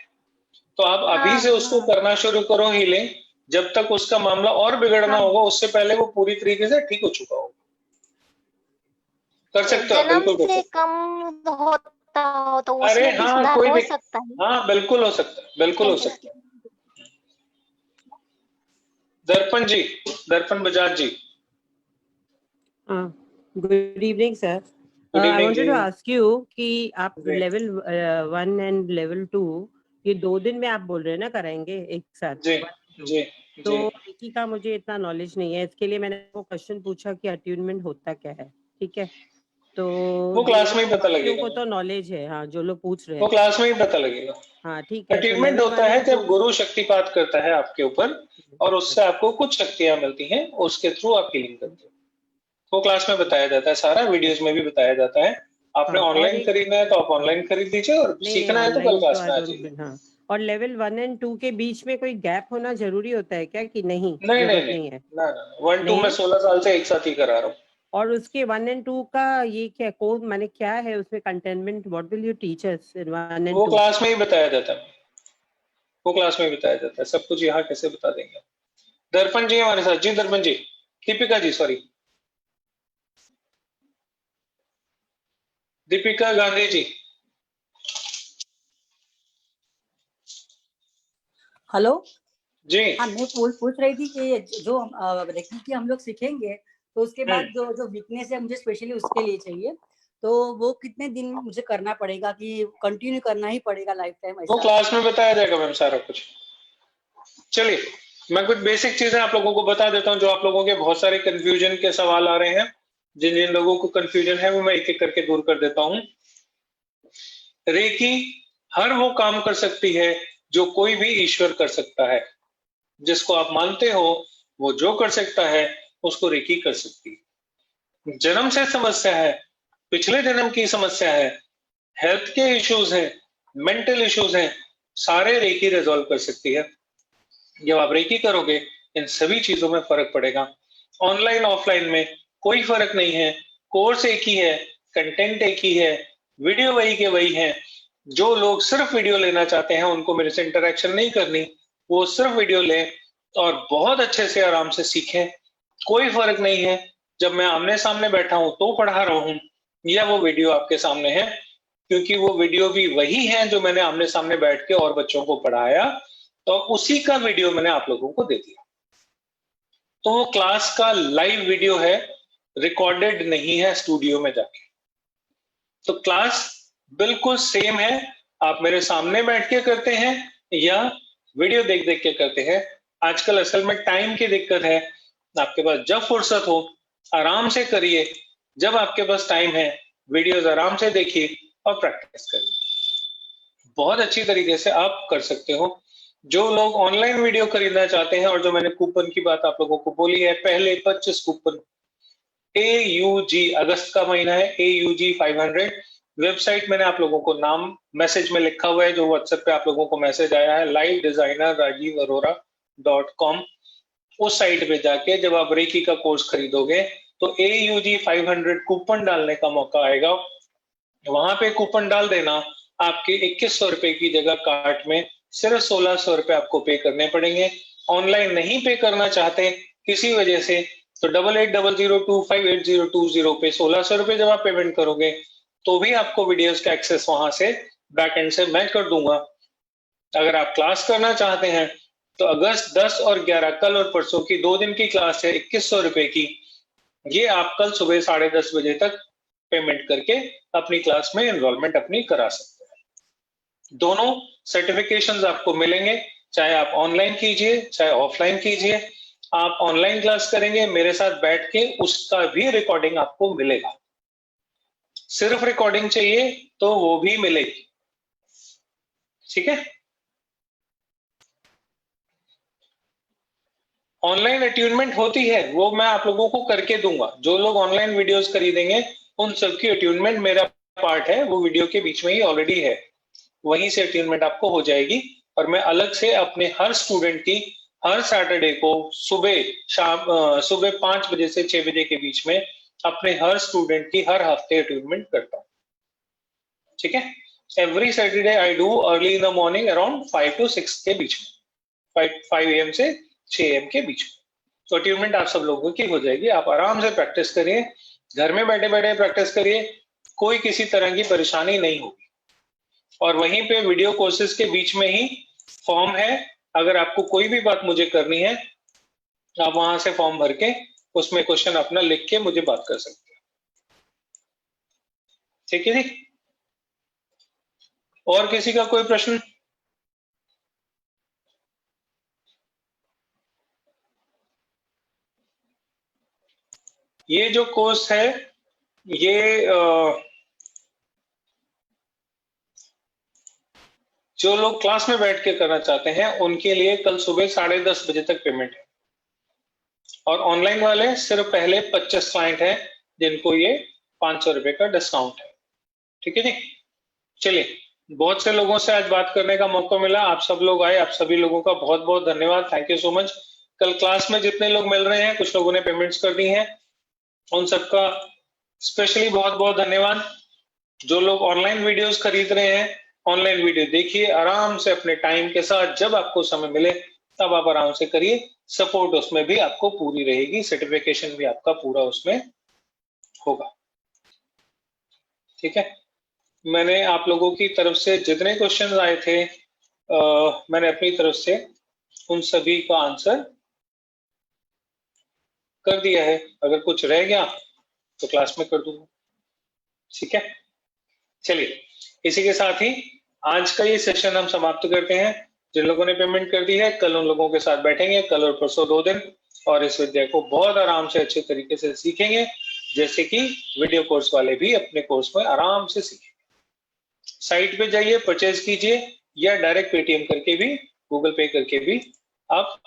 तो आप अभी से उसको करना शुरू करो हीलिंग, जब तक उसका मामला और बिगड़ना होगा उससे पहले वो पूरी तरीके से ठीक हो चुका होगा। कर सकते हो, बिल्कुल कर सकते हो। कम होता हो तो अरे उसमें भी हाँ, सुधार कोई हो भी सकता है? हाँ बिल्कुल हो सकता है, बिल्कुल हो सकता है। Darpan ji, Darpan Bajaj ji. Good evening sir. I wanted to ask you कि आप लेवल 1 एंड लेवल 2 ये 2 दिन में आप बोल रहे हैं ना कराएंगे एक साथ? जी तो रेकी का मुझे इतना नॉलेज नहीं है, इसके लिए मैंने वो क्वेश्चन पूछा कि अट्यूनमेंट होता क्या है। ठीक है, तो वो क्लास में ही पता लगेगा। को तो नॉलेज है, हाँ, जो लोग पूछ रहे हैं वो क्लास में ही पता लगेगा। हाँ ठीक है। अट्यूनमेंट होता है जब गुरु शक्तिपात करता है आपके ऊपर और उससे आपको कुछ शक्तियां मिलती हैं, उसके थ्रू आप हीलिंग करते हो। वो क्लास में बताया जाता है, सारा वीडियोस में भी बताया जाता है। आपने ऑनलाइन खरीदना है तो आप ऑनलाइन खरीद दीजिए, और सीखना है तो कल क्लास में आ जाइए। हाँ, और लेवल 1 एंड 2 के बीच में कोई गैप होना जरूरी होता है क्या कि नहीं? नहीं है ना, 1 2 मैं 16 साल से एक साथ ही करा रहा हूँ। और उसके 1 एंड 2 का ये क्या कोर्स माने क्या है उसमें containment? What will you teach us in 1 and 2? वो क्लास में ही बताया जाता है, वो क्लास में बताया जाता है। सब कुछ यहाँ कैसे बता देंगे। दर्पण जी हमारे साथ। जी दर्पण जी, दीपिका जी, सॉरी दीपिका गांधी जी। हेलो जी। हाँ, मैं पूछ रही थी कि जो रेकी की हम लोग सीखेंगे तो उसके बाद जो वीकनेस है मुझे स्पेशली उसके लिए चाहिए, तो वो कितने दिन मुझे करना पड़ेगा कि कंटिन्यू करना ही पड़ेगा लाइफ टाइम? वो क्लास में बताया जाएगा मैम सारा कुछ। चलिए मैं कुछ बेसिक चीजें आप लोगों को बता देता हूँ, जो आप लोगों के बहुत सारे कंफ्यूजन के सवाल आ रहे हैं। जिन जिन लोगों को कंफ्यूजन है वो मैं एक एक करके दूर कर देता हूँ। रेकी हर वो काम कर सकती है जो कोई भी ईश्वर कर सकता है। जिसको आप मानते हो वो जो कर सकता है उसको रेकी कर सकती है। जन्म से समस्या है, पिछले जन्म की समस्या है, हेल्थ के इश्यूज हैं, मेंटल इश्यूज हैं, सारे रेकी रिजॉल्व कर सकती है। जब आप रेकी करोगे इन सभी चीजों में फर्क पड़ेगा। ऑनलाइन ऑफलाइन में कोई फर्क नहीं है, कोर्स एक ही है, कंटेंट एक ही है, वीडियो वही के वही है। जो लोग सिर्फ वीडियो लेना चाहते हैं उनको मेरे से इंटरेक्शन नहीं करनी, वो सिर्फ वीडियो लें और बहुत अच्छे से आराम से सीखें। कोई फर्क नहीं है जब मैं आमने सामने बैठा हूं तो पढ़ा रहा हूं या वो वीडियो आपके सामने है, क्योंकि वो वीडियो भी वही है जो मैंने आमने सामने बैठ के और बच्चों को पढ़ाया। तो उसी का वीडियो मैंने आप लोगों को दे दिया। तो वो क्लास का लाइव वीडियो है, रिकॉर्डेड नहीं है स्टूडियो में जाके। तो क्लास बिल्कुल सेम है, आप मेरे सामने बैठ के करते हैं या वीडियो देख देख के करते हैं। आजकल असल में टाइम की दिक्कत है, आपके पास जब फुर्सत हो आराम से करिए, जब आपके पास टाइम है वीडियोस आराम से देखिए और प्रैक्टिस करिए। बहुत अच्छी तरीके से आप कर सकते हो। जो लोग ऑनलाइन वीडियो खरीदना चाहते हैं, और जो मैंने कूपन की बात आप लोगों को बोली है, पहले 25 कूपन AUG, अगस्त का महीना है, AUG 500 वेबसाइट मैंने आप लोगों को नाम मैसेज में लिखा हुआ है, जो व्हाट्सएप पे आप लोगों को मैसेज आया है, livedesignerrajivarora.com। उस साइट पे जाके जब आप रेकी का कोर्स खरीदोगे तो AUG 500 कूपन डालने का मौका आएगा। वहां पे कूपन डाल देना, आपके 2100 रुपए की जगह कार्ट में सिर्फ 1600 रुपए आपको पे करने पड़ेंगे। ऑनलाइन नहीं पे करना चाहते किसी वजह से तो 8800258020 पे 1600 रुपए जब आप पेमेंट करोगे तो भी आपको वीडियोस का एक्सेस वहां से बैक एंड से मैं कर दूंगा। अगर आप क्लास करना चाहते हैं तो अगस्त 10 और 11 कल और परसों की 2 दिन की क्लास है 2100 रुपए की। ये आप कल सुबह 10:30 बजे तक पेमेंट करके अपनी क्लास में एनरोलमेंट अपनी करा सकते हैं। दोनों सर्टिफिकेशंस आपको मिलेंगे, चाहे आप ऑनलाइन कीजिए चाहे ऑफलाइन कीजिए। आप ऑनलाइन क्लास करेंगे मेरे साथ बैठ के, उसका भी रिकॉर्डिंग आपको मिलेगा। सिर्फ रिकॉर्डिंग चाहिए तो वो भी मिलेगी, ठीक है। ऑनलाइन अट्यूनमेंट होती है, वो मैं आप लोगों को करके दूंगा। जो लोग ऑनलाइन वीडियोस खरीदेंगे उन सबकी अट्यूनमेंट मेरा पार्ट है, वो वीडियो के बीच में ही ऑलरेडी है, वहीं से अट्यूनमेंट आपको हो जाएगी। और मैं अलग से अपने हर स्टूडेंट की हर सैटरडे को सुबह 5 बजे से 6 बजे के बीच में अपने हर स्टूडेंट की हर हफ्ते अट्यूनमेंट करता हूँ, ठीक है। Every Saturday I do early in the morning around 5 to 6 के बीच में, 5 AM से 6 AM के बीच में। तो अट्यूनमेंट आप सब लोगों की हो जाएगी। आप आराम से प्रैक्टिस करिए, घर में बैठे बैठे प्रैक्टिस करिए, कोई किसी तरह की परेशानी नहीं होगी। और वहीं पे वीडियो कोर्सेज के बीच में ही फॉर्म है, अगर आपको कोई भी बात मुझे करनी है आप वहां से फॉर्म भर के उसमें क्वेश्चन अपना लिख के मुझे बात कर सकते हैं, ठीक है जी। और किसी का कोई प्रश्न? ये जो कोर्स है ये जो लोग क्लास में बैठ के करना चाहते हैं उनके लिए कल सुबह 10:30 बजे तक पेमेंट है। और ऑनलाइन वाले सिर्फ पहले 25 क्लाइंट हैं जिनको ये 500 रुपए का डिस्काउंट है, ठीक है जी। चलिए, बहुत से लोगों से आज बात करने का मौका मिला, आप सब लोग आए, आप सभी लोगों का बहुत बहुत धन्यवाद, थैंक यू सो मच। कल क्लास में जितने लोग मिल रहे हैं, कुछ लोगों ने पेमेंट्स कर दी हैं, उन सबका स्पेशली बहुत बहुत धन्यवाद। जो लोग ऑनलाइन वीडियोस खरीद रहे हैं, ऑनलाइन वीडियो देखिए आराम से अपने टाइम के साथ, जब आपको समय मिले तब आप आराम से करिए। सपोर्ट उसमें भी आपको पूरी रहेगी, सर्टिफिकेशन भी आपका पूरा उसमें होगा, ठीक है। मैंने आप लोगों की तरफ से जितने क्वेश्चंस आए थे मैंने अपनी तरफ से उन सभी का आंसर कर दिया है। अगर कुछ रह गया तो क्लास में कर दूंगा, ठीक है। चलिए, इसी के साथ ही आज का ये सेशन हम समाप्त करते हैं। जिन लोगों ने पेमेंट कर दी है कल उन लोगों के साथ बैठेंगे, कल और परसों 2 दिन, और इस विद्या को बहुत आराम से अच्छे तरीके से सीखेंगे, जैसे कि वीडियो कोर्स वाले भी अपने कोर्स में आराम से सीखेंगे। साइट पे जाइए, परचेज कीजिए, या डायरेक्ट पेटीएम करके भी, गूगल पे करके भी आप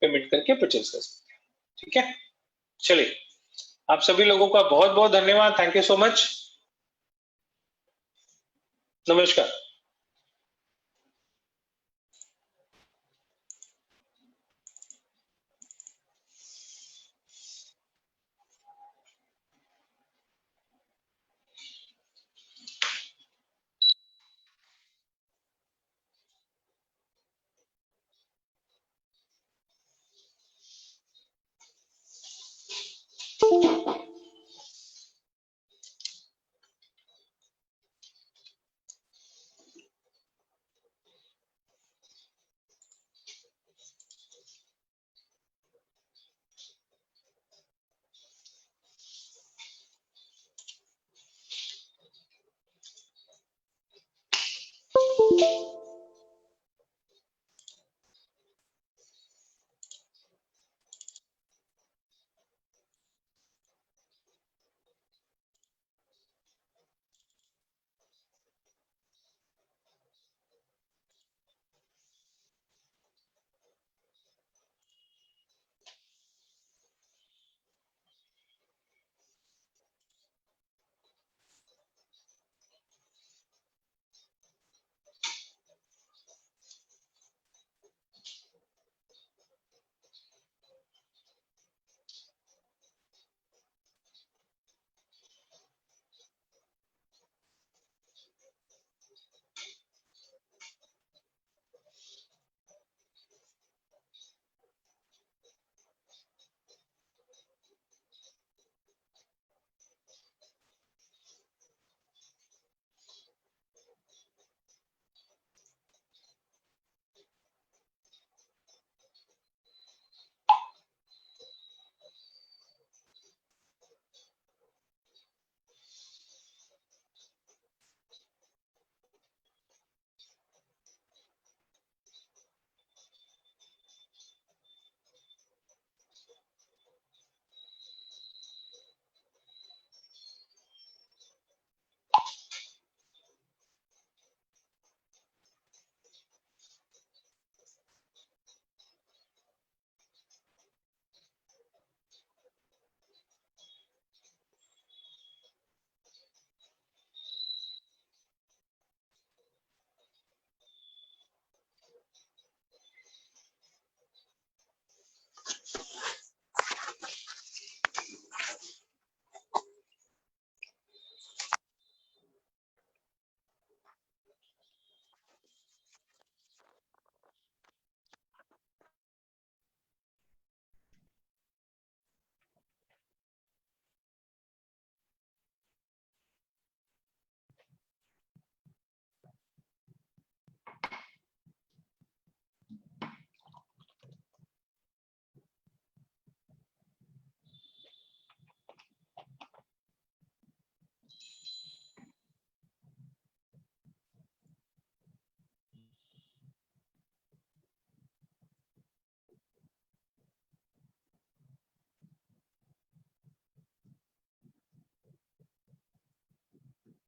पेमेंट करके परचेज कर सकते हैं, ठीक है। चलिए, आप सभी लोगों का बहुत बहुत धन्यवाद, थैंक यू सो मच, नमस्कार। है।